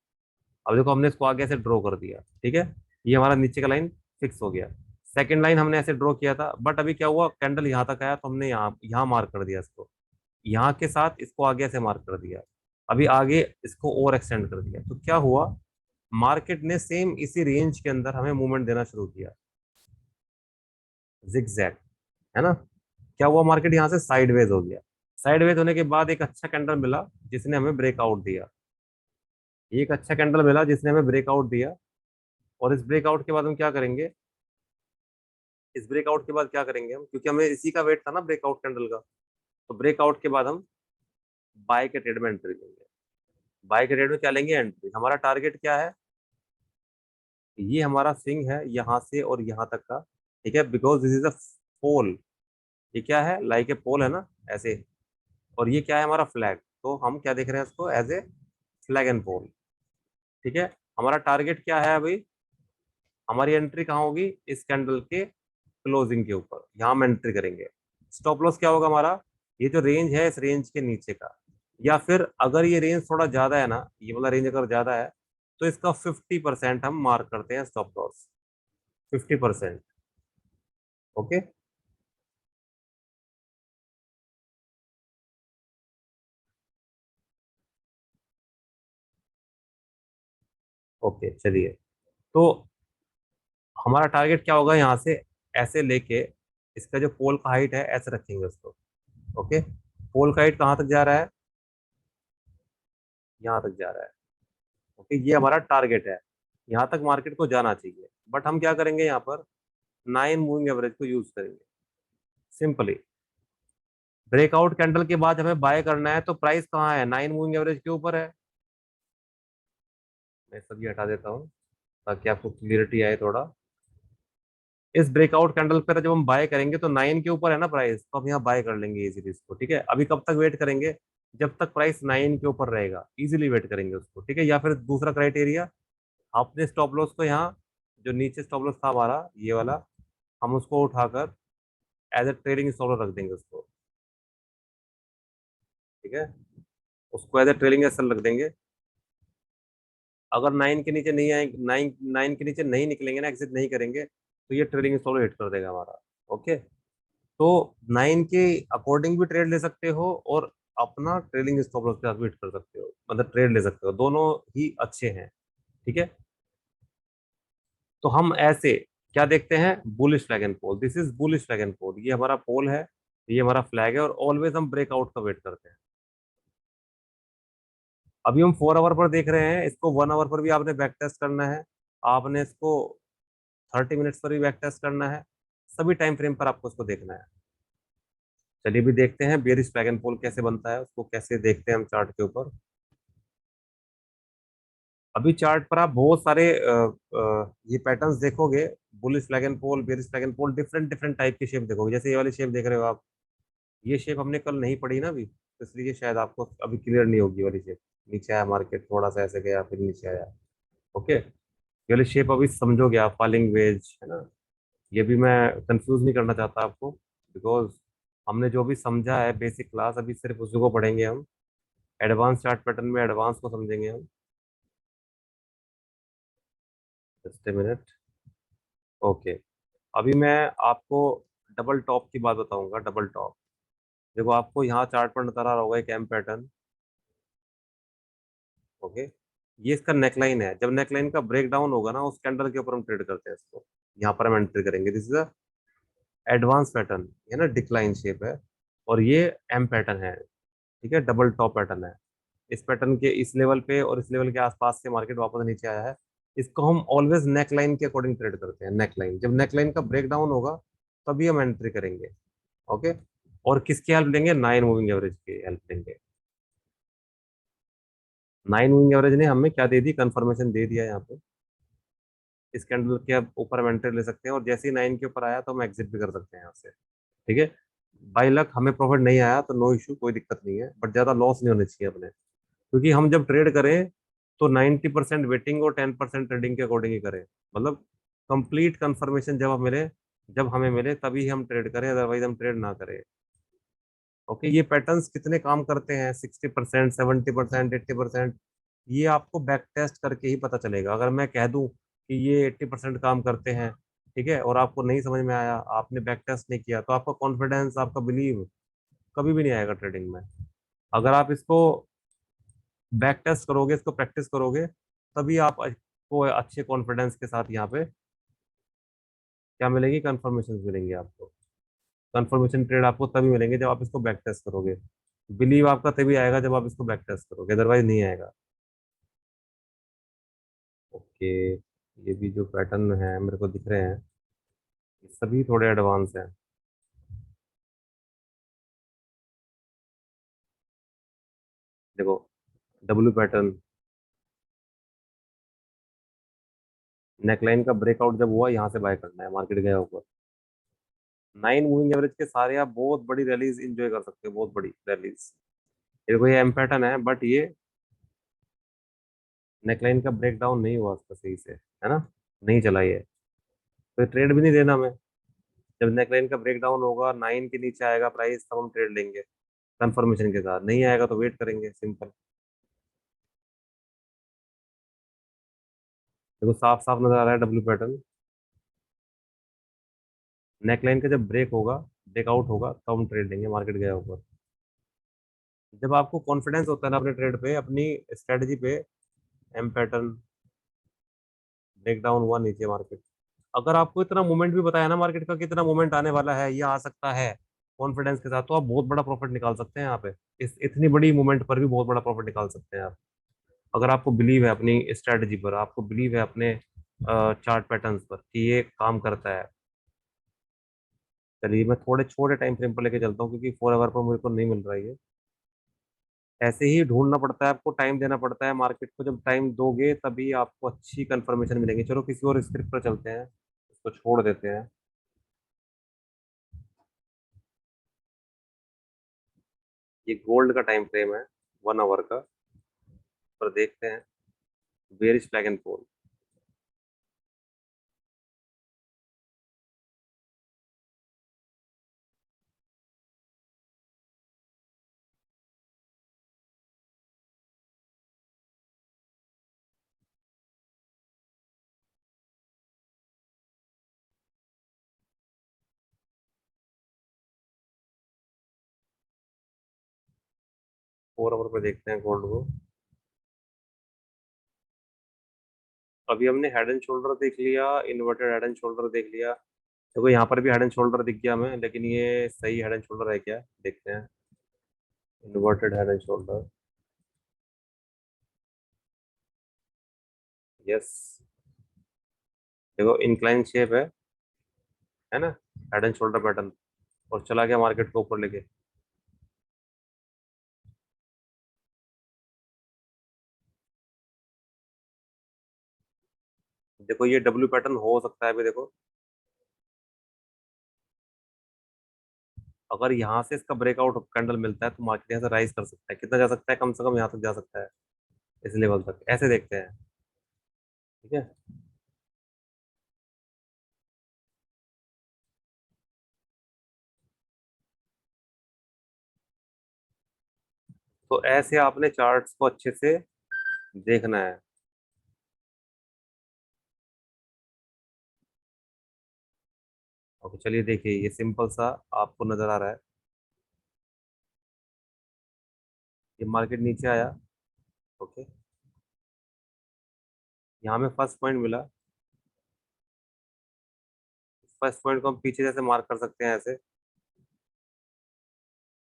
अब देखो हमने इसको आगे ऐसे ड्रॉ कर दिया। ठीक है, ये हमारा नीचे का लाइन फिक्स हो गया। सेकंड लाइन हमने ऐसे ड्रॉ किया था, बट अभी क्या हुआ, कैंडल यहाँ तक आया, तो हमने यहाँ यहाँ मार्क कर दिया इसको, यहाँ के साथ इसको आगे ऐसे मार्क कर दिया। अभी आगे इसको और एक्सटेंड कर दिया, तो क्या हुआ, मार्केट ने सेम इसी रेंज के अंदर हमें मूवमेंट देना शुरू किया, जिगजैग, है ना। क्या हुआ, मार्केट यहाँ से साइडवेज हो गया। साइडवेज होने के बाद एक अच्छा कैंडल मिला जिसने हमें ब्रेकआउट दिया, एक अच्छा कैंडल मिला जिसने हमें ब्रेकआउट दिया। और इस ब्रेकआउट के बाद हम क्या करेंगे, इस ब्रेकआउट के बाद क्या करेंगे हम, क्योंकि हमें इसी का वेट था ना ब्रेकआउट कैंडल का, तो ब्रेकआउट के बाद हम बाय के ट्रेड में एंट्री लेंगे। बाय के ट्रेड में क्या लेंगे, एंट्री। हमारा टारगेट क्या है, ये हमारा स्विंग है यहाँ से और यहाँ तक का। ठीक है, बिकॉज दिस इज अ पोल, ये क्या है, लाइक ए पोल, है ना, ऐसे। और ये क्या है, हमारा फ्लैग। तो हम क्या देख रहे हैं इसको, एज ए फ्लैग एंड पोल। ठीक है, हमारा टारगेट क्या है अभी, हमारी एंट्री कहाँ होगी, इस कैंडल के क्लोजिंग के ऊपर, यहाँ हम एंट्री करेंगे। स्टॉप लॉस क्या होगा हमारा, ये जो रेंज है इस रेंज के नीचे का, या फिर अगर ये रेंज थोड़ा ज्यादा है ना, ये वाला रेंज अगर ज्यादा है, तो इसका 50% हम मार्क करते हैं स्टॉप लॉस, 50%। ओके, ओके चलिए। तो हमारा टारगेट क्या होगा, यहाँ से ऐसे लेके इसका जो पोल का हाइट है ऐसे रखेंगे उसको। ओके, पोल का हाइट कहाँ तक जा रहा है, यहाँ तक जा रहा है। ओके, ये हमारा टारगेट है, यहाँ तक मार्केट को जाना चाहिए। बट हम क्या करेंगे, यहाँ पर 9 मूविंग एवरेज को यूज करेंगे सिंपली। ब्रेकआउट कैंडल के बाद हमें बाय करना है, तो प्राइस कहाँ है, 9 मूविंग एवरेज के ऊपर है। मैं सभी हटा देता हूँ ताकि आपको क्लियरिटी आए थोड़ा। इस ब्रेकआउट कैंडल पर जब हम बाय करेंगे तो 9 के ऊपर है ना प्राइस, तो हम यहाँ बाय कर लेंगे इजीली इसको। ठीक है, अभी कब तक वेट करेंगे, जब तक प्राइस 9 के ऊपर रहेगा इजीली वेट करेंगे उसको, ठीक है। या फिर दूसरा क्राइटेरिया, अपने स्टॉप लॉस को यहाँ, जो नीचे स्टॉप लॉस था हमारा ये वाला, हम उसको उठाकर as a trading stop loss रख देंगे उसको, ठीक है। उसको एज ए ट्रेडिंग एसल रख देंगे। अगर 9 के नीचे नहीं आएंगे, 9 के नीचे नहीं निकलेंगे ना, एग्जिट नहीं करेंगे, तो ये ट्रेडिंग स्टॉप लॉस हिट कर देगा हमारा। ओके, तो 9 के अकॉर्डिंग भी ट्रेड ले सकते हो और अपना ट्रेलिंग स्टॉप लॉस के साथ भी हिट कर सकते हो, मतलब ट्रेड ले सकते हो, दोनों ही अच्छे हैं, ठीक है। तो हम ऐसे क्या देखते हैं, bullish flag and pole, this is bullish flag and pole, ये हमारा पोल है, ये हमारा फ्लैग है, और ऑलवेज हम ब्रेकआउट का वेट करते हैं। अभी हम 4 आवर पर देख रहे हैं, इसको 1 आवर पर भी आपने बैक टेस्ट करना है, आपने इसको 30 मिनट्स पर भी बैक टेस्ट करना है, सभी टाइम फ्रेम पर आपको इसको देखना है। चलिए भी देखते हैं बेरिश फ्लैग एंड पोल कैसे बनता है, उसको कैसे देखते हैं हम चार्ट के ऊपर। अभी चार्ट पर आप बहुत सारे ये पैटर्न्स देखोगे, bullish flag and pole, bearish flag and pole, different different type की शेप देखोगे। जैसे ये वाली शेप देख रहे हो आप, ये शेप हमने कल नहीं पढ़ी ना अभी, तो इसलिए शायद आपको अभी क्लियर नहीं होगी ये वाली शेप। नीचे आया मार्केट, थोड़ा सा ऐसे गया, फिर नीचे आया। ओके, ये वाली शेप अभी समझोगे आप, फॉलिंग वेज है ना। ये भी मैं कंफ्यूज नहीं करना चाहता आपको, बिकॉज हमने जो भी समझा है बेसिक क्लास, अभी सिर्फ उसी को पढ़ेंगे हम। एडवांस चार्ट पैटर्न में एडवांस को समझेंगे हम। Just a minute. ओके, अभी मैं आपको डबल टॉप की बात बताऊंगा। डबल टॉप, देखो आपको यहाँ चार्ट पर नजर आ रहा होगा एक एम पैटर्न। ओके, ये इसका नेकलाइन है, जब नेकलाइन का ब्रेक डाउन होगा ना, उस कैंडल के ऊपर हम ट्रेड करते हैं इसको, यहाँ पर हम एंट्री करेंगे। This is a advance pattern, है ना, डिक्लाइन शेप है, और ये एम पैटर्न है, ठीक है, डबल टॉप पैटर्न है। इस पैटर्न के इस लेवल पे और इस लेवल के आसपास से मार्केट वापस नीचे आया है। इसको हम ऑलवेज नेकलाइन के अकॉर्डिंग ट्रेड करते हैं। नेकलाइन, जब नेकलाइन का ब्रेक डाउन होगा तभी हम एंट्री करेंगे। ओके, और किसकी हेल्प लेंगे, 9 मूविंग एवरेज की हेल्प लेंगे। 9 मूविंग एवरेज ने हमें क्या दे दी, कंफर्मेशन दे दिया यहाँ पे। इस कैंडल के अब ऊपर हम एंट्री ले सकते हैं, और जैसे ही 9 के ऊपर आया तो हम एग्जिट भी कर सकते हैं यहाँ से, ठीक है। बाई लक हमें प्रॉफिट नहीं आया तो नो इशू, कोई दिक्कत नहीं है, बट ज्यादा लॉस नहीं होने चाहिए अपने, क्योंकि हम जब ट्रेड करें तो 90% वेटिंग और 10% ट्रेडिंग के अकॉर्डिंग ही करें। मतलब कंप्लीट कंफर्मेशन जब हमें मिले तभी हम ट्रेड करें, अदरवाइज हम ट्रेड ना करें। ओके, ये पैटर्न्स कितने काम करते हैं, 60%, 70%, 80%, ये आपको बैक टेस्ट करके ही पता चलेगा। अगर मैं कह दूं कि ये 80% काम करते हैं, ठीक है, और आपको नहीं समझ में आया, आपने बैक टेस्ट नहीं किया, तो आपका कॉन्फिडेंस, आपका बिलीव कभी भी नहीं आएगा ट्रेडिंग में। अगर आप इसको बैक टेस्ट करोगे, इसको प्रैक्टिस करोगे, तभी आपको अच्छे कॉन्फिडेंस के साथ यहाँ पे क्या मिलेगी, कंफर्मेशन मिलेंगी आपको। कंफर्मेशन ट्रेड आपको तभी मिलेंगे जब आप इसको बैक टेस्ट करोगे। बिलीव आपका तभी आएगा जब आप इसको बैक टेस्ट करोगे, अदरवाइज नहीं आएगा। ओके, ये भी जो पैटर्न है मेरे को दिख रहे हैं, ये सभी थोड़े एडवांस हैं। देखो, डब्ल्यू पैटर्न, नेकलाइन का ब्रेकआउट जब हुआ, यहाँ से बाय करना है, मार्केट गया ऊपर। 9 मूविंग एवरेज के सारे आप बहुत बड़ी रैलीज इंजॉय कर सकते हो, बहुत बड़ी रैलीज। देखो ये एम पैटर्न है, बट ये नेकलाइन का ब्रेक डाउन नहीं हुआ उसका सही से, है ना, नहीं चला ये, तो ट्रेड भी नहीं देना हमें। जब नेकलाइन का ब्रेक डाउन होगा, 9 के नीचे आएगा प्राइस, तब हम ट्रेड लेंगे कंफर्मेशन के साथ, नहीं आएगा तो वेट करेंगे, सिंपल। देखो साफ साफ नजर आ रहा है डब्ल्यू पैटर्न, नेकलाइन का जब ब्रेक होगा, ब्रेकआउट होगा, तब हम ट्रेड लेंगे, मार्केट गया ऊपर। जब आपको कॉन्फिडेंस होता है ना अपने ट्रेड पे, अपनी स्ट्रेटजी पे, एम पैटर्न ब्रेक डाउन हुआ नीचे मार्केट, अगर आपको इतना मूवमेंट भी बताया ना मार्केट का, कितना मूवमेंट आने वाला है, ये आ सकता है कॉन्फिडेंस के साथ, तो आप बहुत बड़ा प्रॉफिट निकाल सकते हैं यहाँ पे। इस इतनी बड़ी मूवमेंट पर भी बहुत बड़ा प्रॉफिट निकाल सकते हैं आप, अगर आपको बिलीव है अपनी स्ट्रेटजी पर, आपको बिलीव है अपने चार्ट पैटर्न्स पर कि ये काम करता है। चलिए मैं थोड़े छोटे टाइम फ्रेम पर लेके चलता हूँ, क्योंकि 4 आवर पर मेरे को नहीं मिल रहा है ये। ऐसे ही ढूंढना पड़ता है आपको, टाइम देना पड़ता है मार्केट को, जब टाइम दोगे तभी आपको अच्छी कंफर्मेशन मिलेगी। चलो किसी और स्क्रिप्ट पर चलते हैं, इसको छोड़ देते हैं। ये गोल्ड का टाइम फ्रेम है 1 आवर का। पर देखते हैं where is flag and pole. 4 hour पे देखते हैं गोल्ड को। अभी हमने हेड एंड शोल्डर देख लिया, इन्वर्टेड हेड एंड शोल्डर देख लिया। देखो यहाँ पर भी हेड एंड शोल्डर दिख गया हमें, लेकिन ये सही हेड एंड शोल्डर है क्या, देखते हैं। Inverted head and shoulder, yes. देखो इंक्लाइन शेप है ना, हेड एंड शोल्डर पैटर्न, और चला गया मार्केट को ऊपर लेके। देखो ये डब्ल्यू पैटर्न हो सकता है अभी, देखो अगर यहाँ से इसका ब्रेकआउट कैंडल मिलता है तो मार्केट यहाँ से राइज कर सकता है। कितना जा सकता है, कम से कम यहाँ तक जा सकता है, इस लेवल तक, ऐसे देखते हैं। ठीक है, तो ऐसे आपने चार्ट्स को अच्छे से देखना है। ओके चलिए, देखिए ये सिंपल सा आपको नजर आ रहा है। ये मार्केट नीचे आया, ओके, यहाँ में फर्स्ट पॉइंट मिला। फर्स्ट पॉइंट को हम पीछे जैसे मार्क कर सकते हैं, ऐसे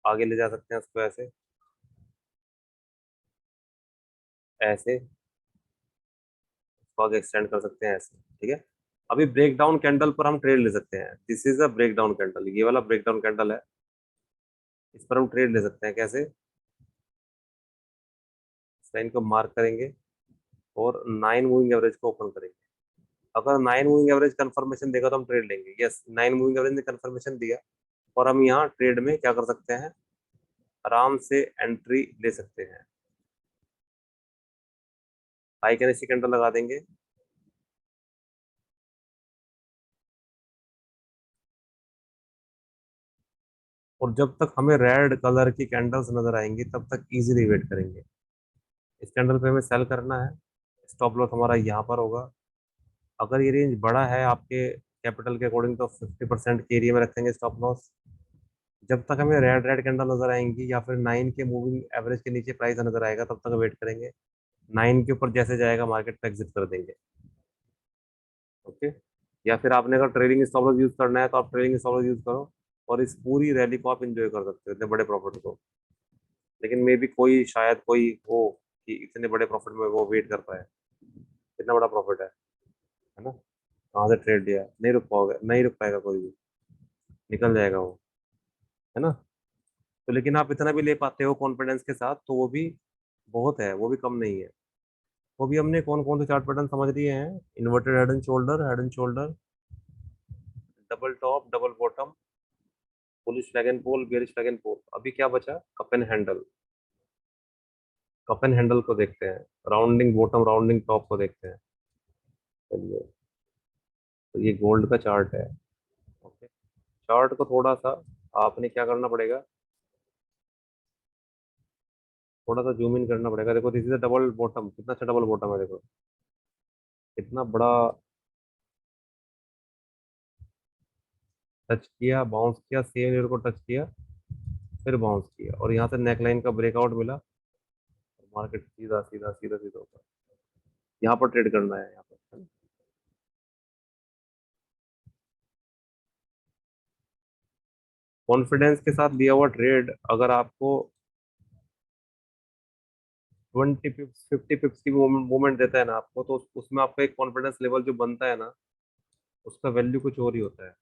आगे ले जा सकते हैं उसको, ऐसे ऐसे इसको आगे एक्सटेंड कर सकते हैं, ऐसे। ठीक है, अभी ब्रेक डाउन कैंडल पर हम ट्रेड ले सकते हैं। This is a breakdown candle, ये वाला ब्रेक डाउन कैंडल है, इस पर हम ट्रेड ले सकते हैं। कैसे, इस लाइन को मार्क करेंगे और 9 मूविंग एवरेज को ओपन करेंगे। अगर 9 मूविंग एवरेज कंफर्मेशन देगा तो हम ट्रेड लेंगे। यस, 9 मूविंग एवरेज ने कंफर्मेशन दिया, और हम यहाँ ट्रेड में क्या कर सकते हैं, आराम से एंट्री ले सकते हैं। हाई कैंडल कैंडल लगा देंगे, और जब तक हमें रेड कलर की कैंडल्स नजर आएंगी तब तक इजीली वेट करेंगे। इस कैंडल पे हमें सेल करना है। स्टॉप लॉस हमारा यहाँ पर होगा। अगर ये रेंज बड़ा है आपके कैपिटल के अकॉर्डिंग तो 50% के एरिया में रखेंगे स्टॉप लॉस। जब तक हमें रेड रेड कैंडल नजर आएंगी या फिर 9 के मूविंग एवरेज के नीचे प्राइस नजर आएगा तब तक वेट करेंगे। 9 के ऊपर जैसे जाएगा मार्केट पे एग्जिट कर देंगे। ओके, या फिर आपने अगर ट्रेलिंग स्टॉप लॉस यूज करना है तो आप ट्रेलिंग स्टॉप लॉस यूज करो, और इस पूरी रैली को आप इंजॉय कर सकते हो, इतने बड़े प्रॉफिट को। लेकिन मे भी कोई, शायद कोई हो कि इतने बड़े प्रॉफिट में वो वेट कर पाए। कितना बड़ा प्रॉफिट है ना। कहाँ से ट्रेड लिया, नहीं रुक पाओगे, नहीं रुक पाएगा कोई भी, निकल जाएगा वो, है ना। तो लेकिन आप इतना भी ले पाते हो कॉन्फिडेंस के साथ तो वो भी बहुत है, वो भी कम नहीं है। वो भी हमने कौन कौन से चार्ट पैटर्न समझ लिए हैं। Inverted head and shoulder, head and shoulder, double top, double bottom, bullish flag and pole, bearish flag and pole. अभी क्या बचा, cup and handle. Cup and handle को देखते हैं, राउंडिंग बॉटम, राउंडिंग टॉप को देखते हैं। चलिए, तो ये गोल्ड का चार्ट है। ओके, चार्ट को थोड़ा सा आपने क्या करना पड़ेगा, थोड़ा सा जूम इन करना पड़ेगा। देखो this is a double bottom, कितना अच्छा डबल बॉटम है, देखो कितना बड़ा। टच किया, बाउंस किया, सेम ईयर को टच किया, फिर बाउंस किया, और यहाँ से नेकलाइन का ब्रेकआउट मिला, मार्केट सीधा सीधा सीधा सीधा ऊपर। यहाँ पर ट्रेड करना है, यहाँ पर कॉन्फिडेंस के साथ लिया हुआ ट्रेड अगर आपको 20 पिप्स 50 पिप्स की मूवमेंट देता है ना आपको, तो उसमें आपका एक कॉन्फिडेंस लेवल जो बनता है ना, उसका वैल्यू कुछ और ही होता है।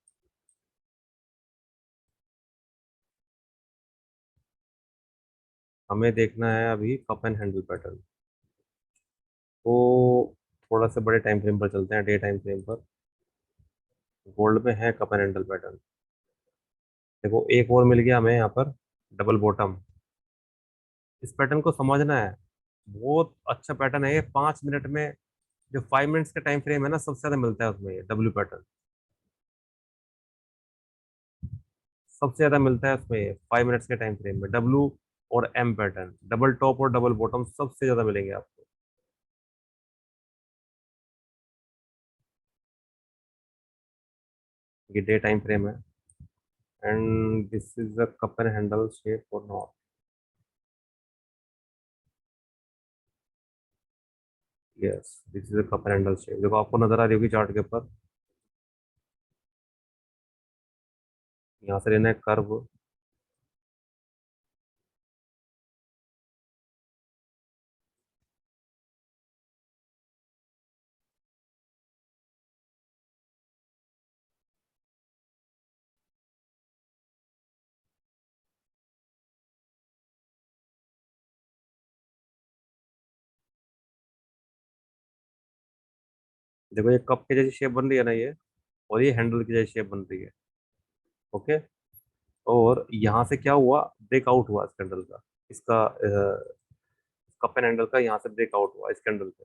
हमें देखना है अभी कप एंड हैंडल पैटर्न, तो थोड़ा सा बड़े टाइम फ्रेम पर चलते हैं, डे टाइम फ्रेम पर। गोल्ड में है कप एंड हैंडल पैटर्न। देखो एक और मिल गया हमें यहाँ पर, डबल बॉटम। इस पैटर्न को समझना है, बहुत अच्छा पैटर्न है ये। 5 मिनट में, जो 5 मिनट्स का टाइम फ्रेम है ना, सबसे ज्यादा मिलता है उसमें ये डब्ल्यू पैटर्न, सबसे ज्यादा मिलता है उसमें 5 मिनट्स के टाइम फ्रेम में। डब्ल्यू और एम पैटर्न, डबल टॉप और डबल बॉटम सबसे ज्यादा मिलेंगे आपको। ये डे टाइम फ्रेम है, and this is the cup and handle shape और not. Yes, this is the cup and handle shape, देखो आपको नजर आ रही होगी चार्ट के ऊपर। यहाँ से लेना है कर्व, देखो ये कप की जैसी शेप बन रही है ना ये, और ये हैंडल की जैसी शेप बन रही है। ओके, और यहाँ से क्या हुआ, ब्रेकआउट हुआ इस कैंडल का, इसका कप एंड हैंडल का यहाँ से ब्रेकआउट हुआ इस कैंडल पे।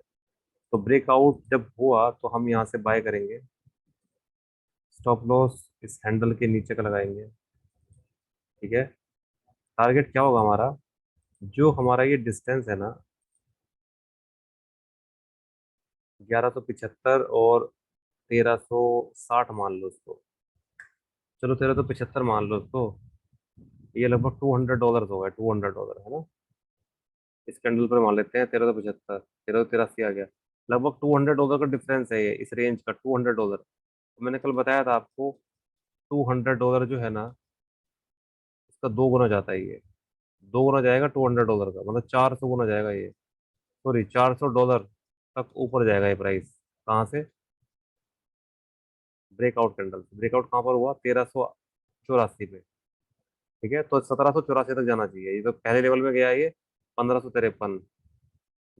तो ब्रेकआउट जब हुआ तो हम यहाँ से बाय करेंगे, स्टॉप लॉस इस हैंडल के नीचे का लगाएंगे। ठीक है, टारगेट क्या होगा हमारा, जो हमारा ये डिस्टेंस है ना, 1175 और 1360 मान लो उसको, चलो 1375 मान लो उसको। ये लगभग $200 होगा, $200 है ना। इस कैंडल पर मान लेते हैं 1375, 1383 आ गया। लगभग $200 का डिफरेंस है ये, इस रेंज का $200। तो मैंने कल बताया था आपको, $200 जो है ना, इसका 2 गुना जाता है ये, 2 गुना जाएगा $200 का, मतलब 400 गुना जाएगा ये, सॉरी $400 तक ऊपर जाएगा ये प्राइस। कहाँ से, ब्रेकआउट कैंडल, ब्रेकआउट कहाँ पर हुआ, 1384 पे। ठीक है, तो 1784 तक जाना चाहिए। ये तो पहले लेवल में गया है ये, 1553,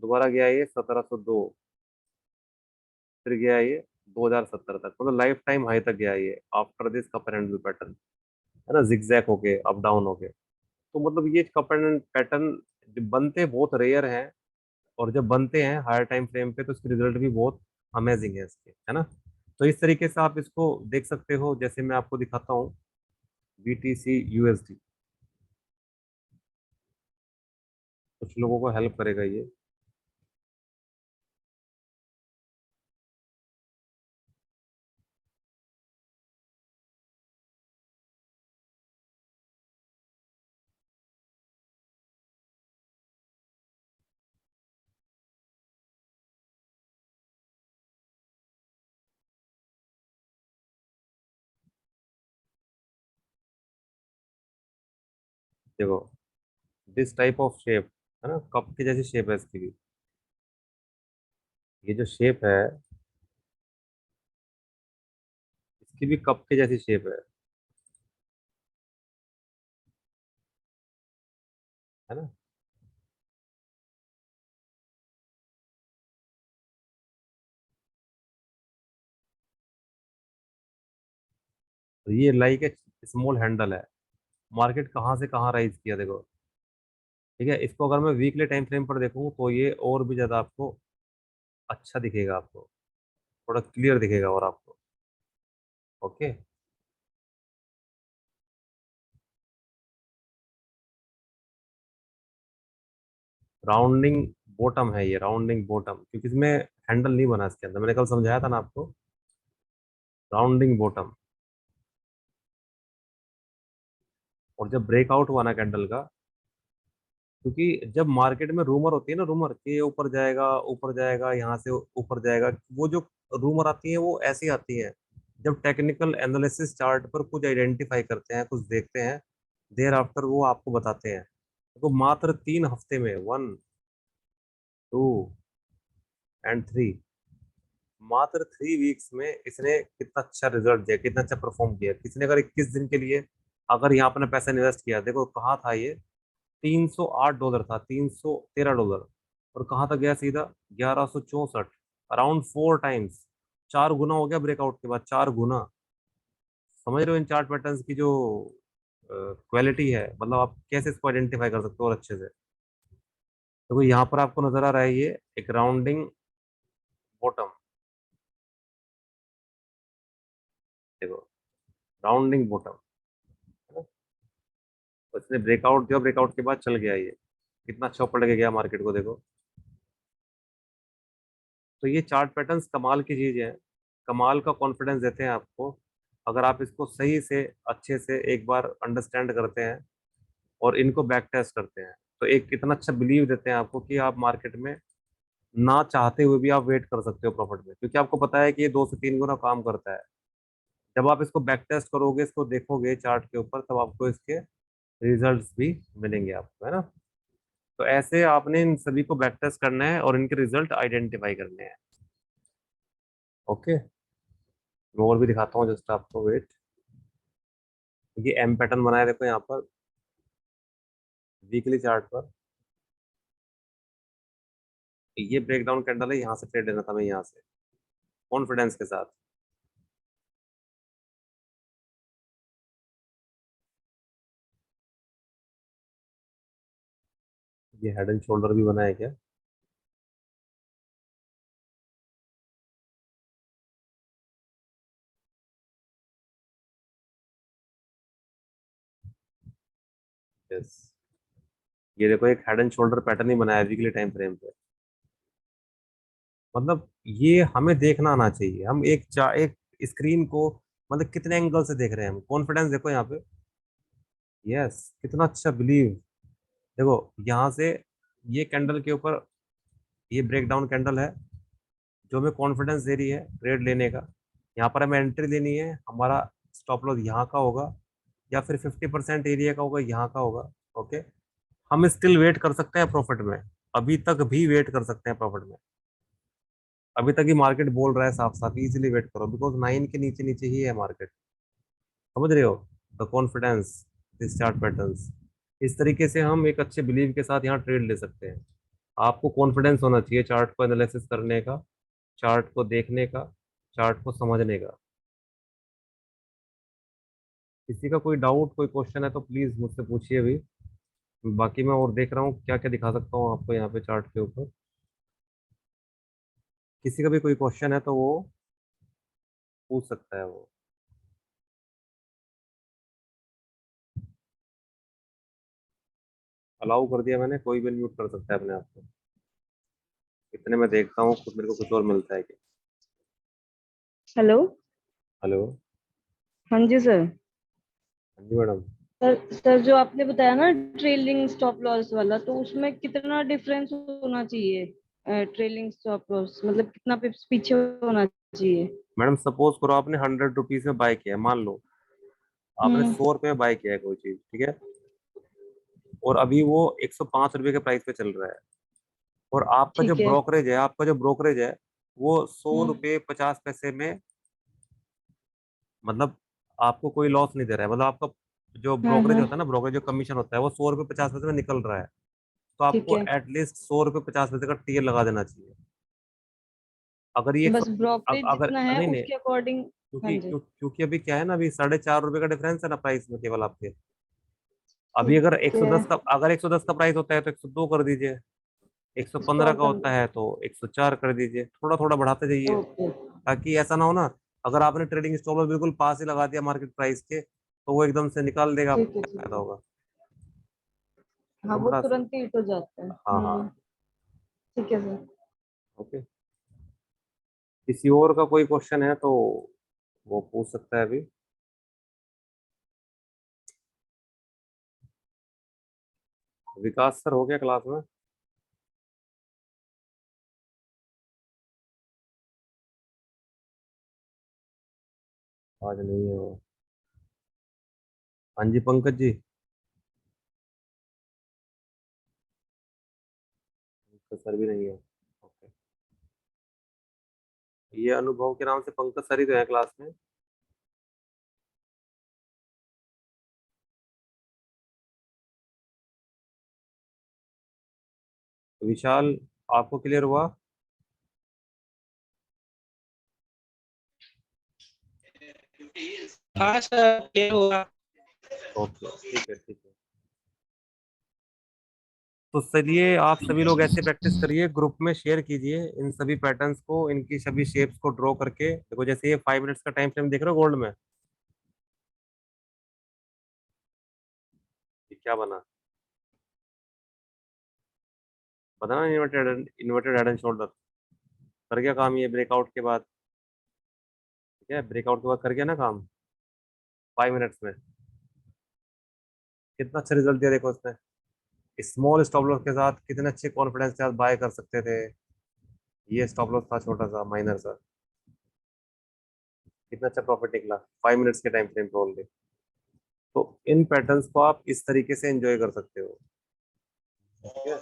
दोबारा गया है ये 1702, फिर गया है ये 2070 तक, मतलब लाइफ टाइम हाई तक गया है ये after this cup and handle pattern, है ना, जिगजैग होके अप डाउन होके। तो मतलब ये कप एंड पैटर्न बनते बहुत रेयर हैं, और जब बनते हैं हायर टाइम फ्रेम पे तो इसके रिजल्ट भी बहुत अमेजिंग है इसके, है ना। तो इस तरीके से आप इसको देख सकते हो, जैसे मैं आपको दिखाता हूँ, BTC USD, कुछ लोगों को हेल्प करेगा ये। देखो, दिस टाइप ऑफ शेप, है ना, कप की जैसी शेप है इसकी भी। ये जो शेप है, इसकी भी कप की जैसी शेप है ना। तो ये लाइक ए स्मॉल हैंडल है, मार्केट कहाँ से कहाँ राइज किया देखो। ठीक है, इसको अगर मैं वीकली टाइम फ्रेम पर देखूँ तो ये और भी ज्यादा आपको अच्छा दिखेगा, आपको थोड़ा क्लियर दिखेगा और आपको। ओके, राउंडिंग बॉटम है ये, राउंडिंग बॉटम, क्योंकि इसमें हैंडल नहीं बना इसके अंदर, मैंने कल समझाया था ना आपको, राउंडिंग बॉटम। और जब ब्रेकआउट हुआ ना कैंडल का, क्योंकि जब मार्केट में रूमर होती है ना, रूमर कि ये ऊपर जाएगा, यहाँ से ऊपर जाएगा, वो जो रूमर आती है वो ऐसी आती है, जब टेक्निकल एनालिसिस चार्ट पर कुछ आइडेंटिफाई करते हैं, कुछ देखते हैं, देर आफ्टर वो आपको बताते हैं। तो मात्र 3 हफ्ते में, 1, 2 एंड 3, मात्र 3 वीक्स में इसने कितना अच्छा रिजल्ट दिया, कितना अच्छा परफॉर्म किया। किसने अगर 21 दिन के लिए अगर यहाँ अपना पैसा इन्वेस्ट किया, देखो कहाँ था ये, $308 था, $313, और कहाँ तक गया सीधा, 1164, अराउंड 4 टाइम्स, 4 गुना हो गया ब्रेकआउट के बाद, 4 गुना। समझ रहे हो इन चार्ट पैटर्न्स की जो क्वालिटी है, मतलब आप कैसे इसको आइडेंटिफाई कर सकते हो और अच्छे से। देखो यहाँ पर आपको नजर आ रहा है ये एक राउंडिंग बॉटम, देखो राउंडिंग बॉटम, उसने ब्रेकआउट दिया, ब्रेकआउट के बाद चल गया ये, कितना अच्छा ऊपर लेके गया मार्केट को देखो। तो ये चार्ट पैटर्न्स कमाल की चीज है, कमाल का कॉन्फिडेंस देते हैं आपको, अगर आप इसको सही से अच्छे से एक बार अंडरस्टैंड करते हैं और इनको बैक टेस्ट करते हैं, तो एक इतना अच्छा बिलीव देते हैं आपको कि आप मार्केट में ना चाहते हुए भी आप वेट कर सकते हो प्रॉफिट में, क्योंकि आपको पता है कि ये 2 से 3 गुना काम करता है। जब आप इसको बैक टेस्ट करोगे, इसको देखोगे चार्ट के ऊपर, तब आपको इसके रिजल्ट्स भी मिलेंगे आपको, है ना। तो ऐसे आपने इन सभी को बैक टेस्ट करना है और इनके रिजल्ट आइडेंटिफाई करने हैं। ओके, मैं और भी दिखाता हूँ जस्ट आपको, वेट। ये एम पैटर्न बनाया देखो यहाँ पर वीकली चार्ट पर, ये ब्रेकडाउन कैंडल है, यहाँ से ट्रेड लेना था मैं, यहाँ से कॉन्फिडेंस के साथ। ये हेड एंड शोल्डर भी बना है क्या? यस, ये देखो एक हेड एंड शोल्डर पैटर्न ही बनाया है वीकली टाइम फ्रेम पे। मतलब ये हमें देखना आना चाहिए, हम एक स्क्रीन को मतलब कितने एंगल से देख रहे हैं हम, कॉन्फिडेंस देखो यहाँ पे। यस, कितना अच्छा बिलीव, देखो यहाँ से ये कैंडल के ऊपर, ये ब्रेकडाउन कैंडल है जो हमें कॉन्फिडेंस दे रही है ट्रेड लेने का। यहाँ पर हमें एंट्री लेनी है, हमारा स्टॉप लॉस यहाँ का होगा या फिर 50% एरिया का होगा, यहाँ का होगा। ओके, हम स्टिल वेट कर सकते हैं प्रॉफिट में, अभी तक भी वेट कर सकते हैं प्रॉफिट में, अभी तक ही मार्केट बोल रहा है साफ साफ इजीली वेट करो, बिकॉज 9 के नीचे नीचे ही है मार्केट, समझ रहे हो। The confidence, this chart patterns, इस तरीके से हम एक अच्छे बिलीव के साथ यहाँ ट्रेड ले सकते हैं। आपको कॉन्फिडेंस होना चाहिए चार्ट को एनालिसिस करने का, चार्ट को देखने का, चार्ट को समझने का। किसी का कोई डाउट, कोई क्वेश्चन है तो प्लीज मुझसे पूछिए अभी, बाकी मैं और देख रहा हूँ क्या क्या दिखा सकता हूँ आपको यहाँ पे चार्ट के ऊपर। किसी का भी कोई क्वेश्चन है तो वो पूछ सकता है वो। अलाउ कर दिया मैंने, कोई भी म्यूट कर सकता है अपने आप को। इतने में देखता हूँ कुछ मेरे को कुछ और मिलता है क्या। हेलो। हेलो। हाँ जी सर। हाँ जी मैडम। सर जो आपने बताया ना ट्रेलिंग स्टॉप लॉस वाला, तो उसमें कितना डिफरेंस होना चाहिए? ट्रेलिंग स्टॉप लॉस मतलब कितना पिप्स पीछे होना चाहिए? मैडम सपोज करो आपने 100 रुपीज में बाय किया है, मान लो आपने हम्म। 100 रुपये में बाय किया है कोई चीज, ठीक है, और अभी वो 105 रुपये के प्राइस पे चल रहा है, और आपका जो ठीक है। ब्रोकरेज है, आपका जो ब्रोकरेज है वो सौ हम्म। रुपये 50 पैसे में, मतलब आपको कोई लॉस नहीं दे रहा है, मतलब आपका जो हाँ ब्रोकरेज हाँ। होता है ना, ब्रोकरेज जो कमीशन होता है वो 100 रुपये 50 पैसे में निकल रहा है, तो ठीक आपको है। एटलीस्ट 100 रुपये 50 पैसे का टीयर लगा देना चाहिए। अगर ये बस ब्रोकरेज अगर जितना है नहीं नहीं, उसके अकॉर्डिंग। हाँ जी। क्योंकि अभी क्या है ना, अभी 4.5 रुपए का डिफरेंस है ना प्राइस में केवल आपके। अभी अगर ठीक है। 110 का प्राइस होता है तो 102 कर दीजिए, 115 स्टॉप का कर होता दो। है तो 104 कर दीजिए, थोड़ा थोड़ा बढ़ाते जाइए, ओके। ताकि ऐसा ना हो ना, अगर आपने ट्रेडिंग स्टॉप लॉस बिल्कुल पास ही लगा दिया मार्केट प्राइस के, तो वो एकदम से निकाल देगा, ठीक आपको है। क्या ठीक फायदा है। होगा। हाँ तो वो बड़ा तुरंत ही हिट हो जाता है। हाँ हाँ। ठीक है सर। ओके, किसी और का कोई क्वेश्चन है तो वो पूछ सकता है अभी। विकास सर हो गया क्लास में? आज नहीं है वो। हाँ जी पंकज जी। पंकज सर भी नहीं है। ओके, ये अनुभव के नाम से पंकज सर ही तो है क्लास में। विशाल, आपको क्लियर हुआ? हाँ सर, ये हुआ। ओके ठीक है ठीक है। तो चलिए आप सभी लोग ऐसे प्रैक्टिस करिए, ग्रुप में शेयर कीजिए इन सभी पैटर्न्स को, इनकी सभी शेप्स को ड्रॉ करके। देखो जैसे ये 5 मिनट्स का टाइम फ्रेम देख रहे हो गोल्ड में, ये क्या बना, पता ना, इन्वर्टेड हेड एंड शोल्डर। कर गया काम ये ब्रेकआउट के बाद, ठीक है, ब्रेकआउट के बाद कर गया ना काम 5 मिनट्स में। कितना अच्छा रिजल्ट दिया देखो उसने। स्मॉल स्टॉप लॉस के साथ कितने अच्छे कॉन्फिडेंस के साथ बाय कर सकते थे। ये स्टॉप लॉस था छोटा सा माइनर सा, कितना अच्छा प्रॉफिट निकला 5 मिनट्स के टाइम फ्रेम पे ओनली। तो इन पैटर्न्स को आप इस तरीके से एंजॉय कर सकते हो, ठीक है।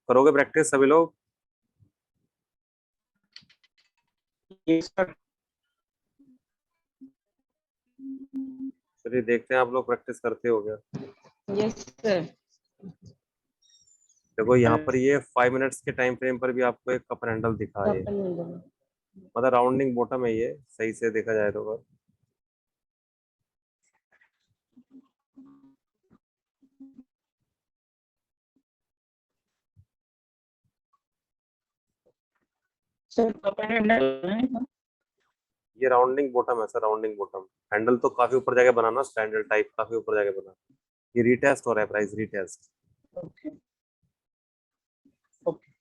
करोगे प्रैक्टिस सभी लोग? Yes sir. चलिए देखते हैं आप लोग प्रैक्टिस करते हो क्या। Yes sir. देखो यहाँ पर ये 5 मिनट्स के टाइम फ्रेम पर भी आपको एक कप हैंडल दिखा है, मतलब राउंडिंग बॉटम है ये, सही से देखा जाए तो। अगर सर कप हैंडल ये राउंडिंग बॉटम है सर, राउंडिंग बॉटम। हैंडल तो काफी ऊपर जाके बनाना, स्टैंडर्ड टाइप काफी ऊपर जाके बना। ये रीटेस्ट हो रहा है, price retest. Okay okay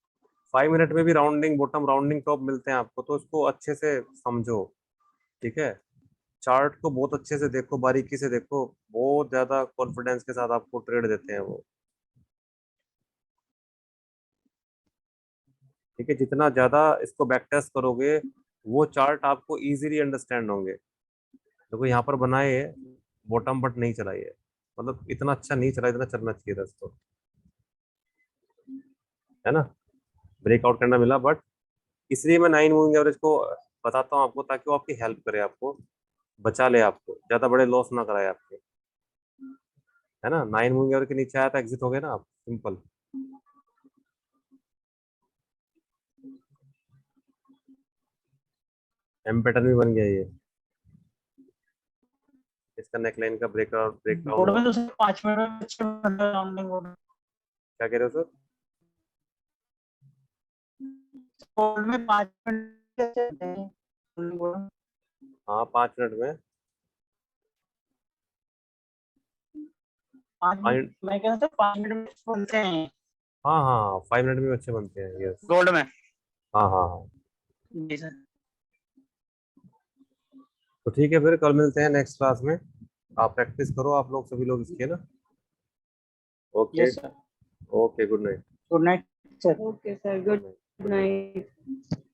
5 minute में भी राउंडिंग बॉटम राउंडिंग टॉप मिलते हैं आपको, तो इसको अच्छे से समझो, ठीक है। चार्ट को बहुत अच्छे से देखो, बारीकी से देखो, बहुत ज्यादा कॉन्फिडेंस के साथ आपको ट्रेड देते हैं वो, ठीक है। जितना ज्यादा इसको बैक टेस्ट करोगे वो चार्ट आपको इजीली अंडरस्टैंड होंगे। देखो यहाँ पर बनाए बॉटम बट नहीं चला ये, मतलब इतना अच्छा नहीं चला, इतना चलना चाहिए था इसको, है ना। ब्रेकआउट करना मिला, बट इसलिए मैं 9 मूविंग एवरेज को बताता हूँ आपको, ताकि वो आपकी हेल्प करे, आपको बचा ले, आपको ज्यादा बड़े लॉस ना कराए आपके, है ना। 9 मूविंग एवरेज के नीचे आया था, एग्जिट हो गए ना आप, सिंपल। एम पैटर्न भी बन गया ये, इसका नेकलाइन का ब्रेकआउट ब्रेकडाउन बोर्ड हुआ। में तो सर 5 मिनट में अच्छे बनता है राउंडिंग बोर्ड। क्या कह रहे हो सर? बोर्ड में 5 मिनट अच्छे बनते हैं राउंडिंग बोर्ड। हाँ 5 मिनट में। 5 मिनट मैं कह रहा था 5 मिनट में बनते हैं हाँ हाँ 5 मिनट में अच्छे बनते हैं, यस। गोल्ड में। हाँ हाँ हाँ। जी सर। तो ठीक है, फिर कल मिलते हैं नेक्स्ट क्लास में। आप प्रैक्टिस करो आप लोग सभी लोग इसके ना। Okay. Yes sir. Okay, good night. Good night sir. Okay sir, good good night. Night.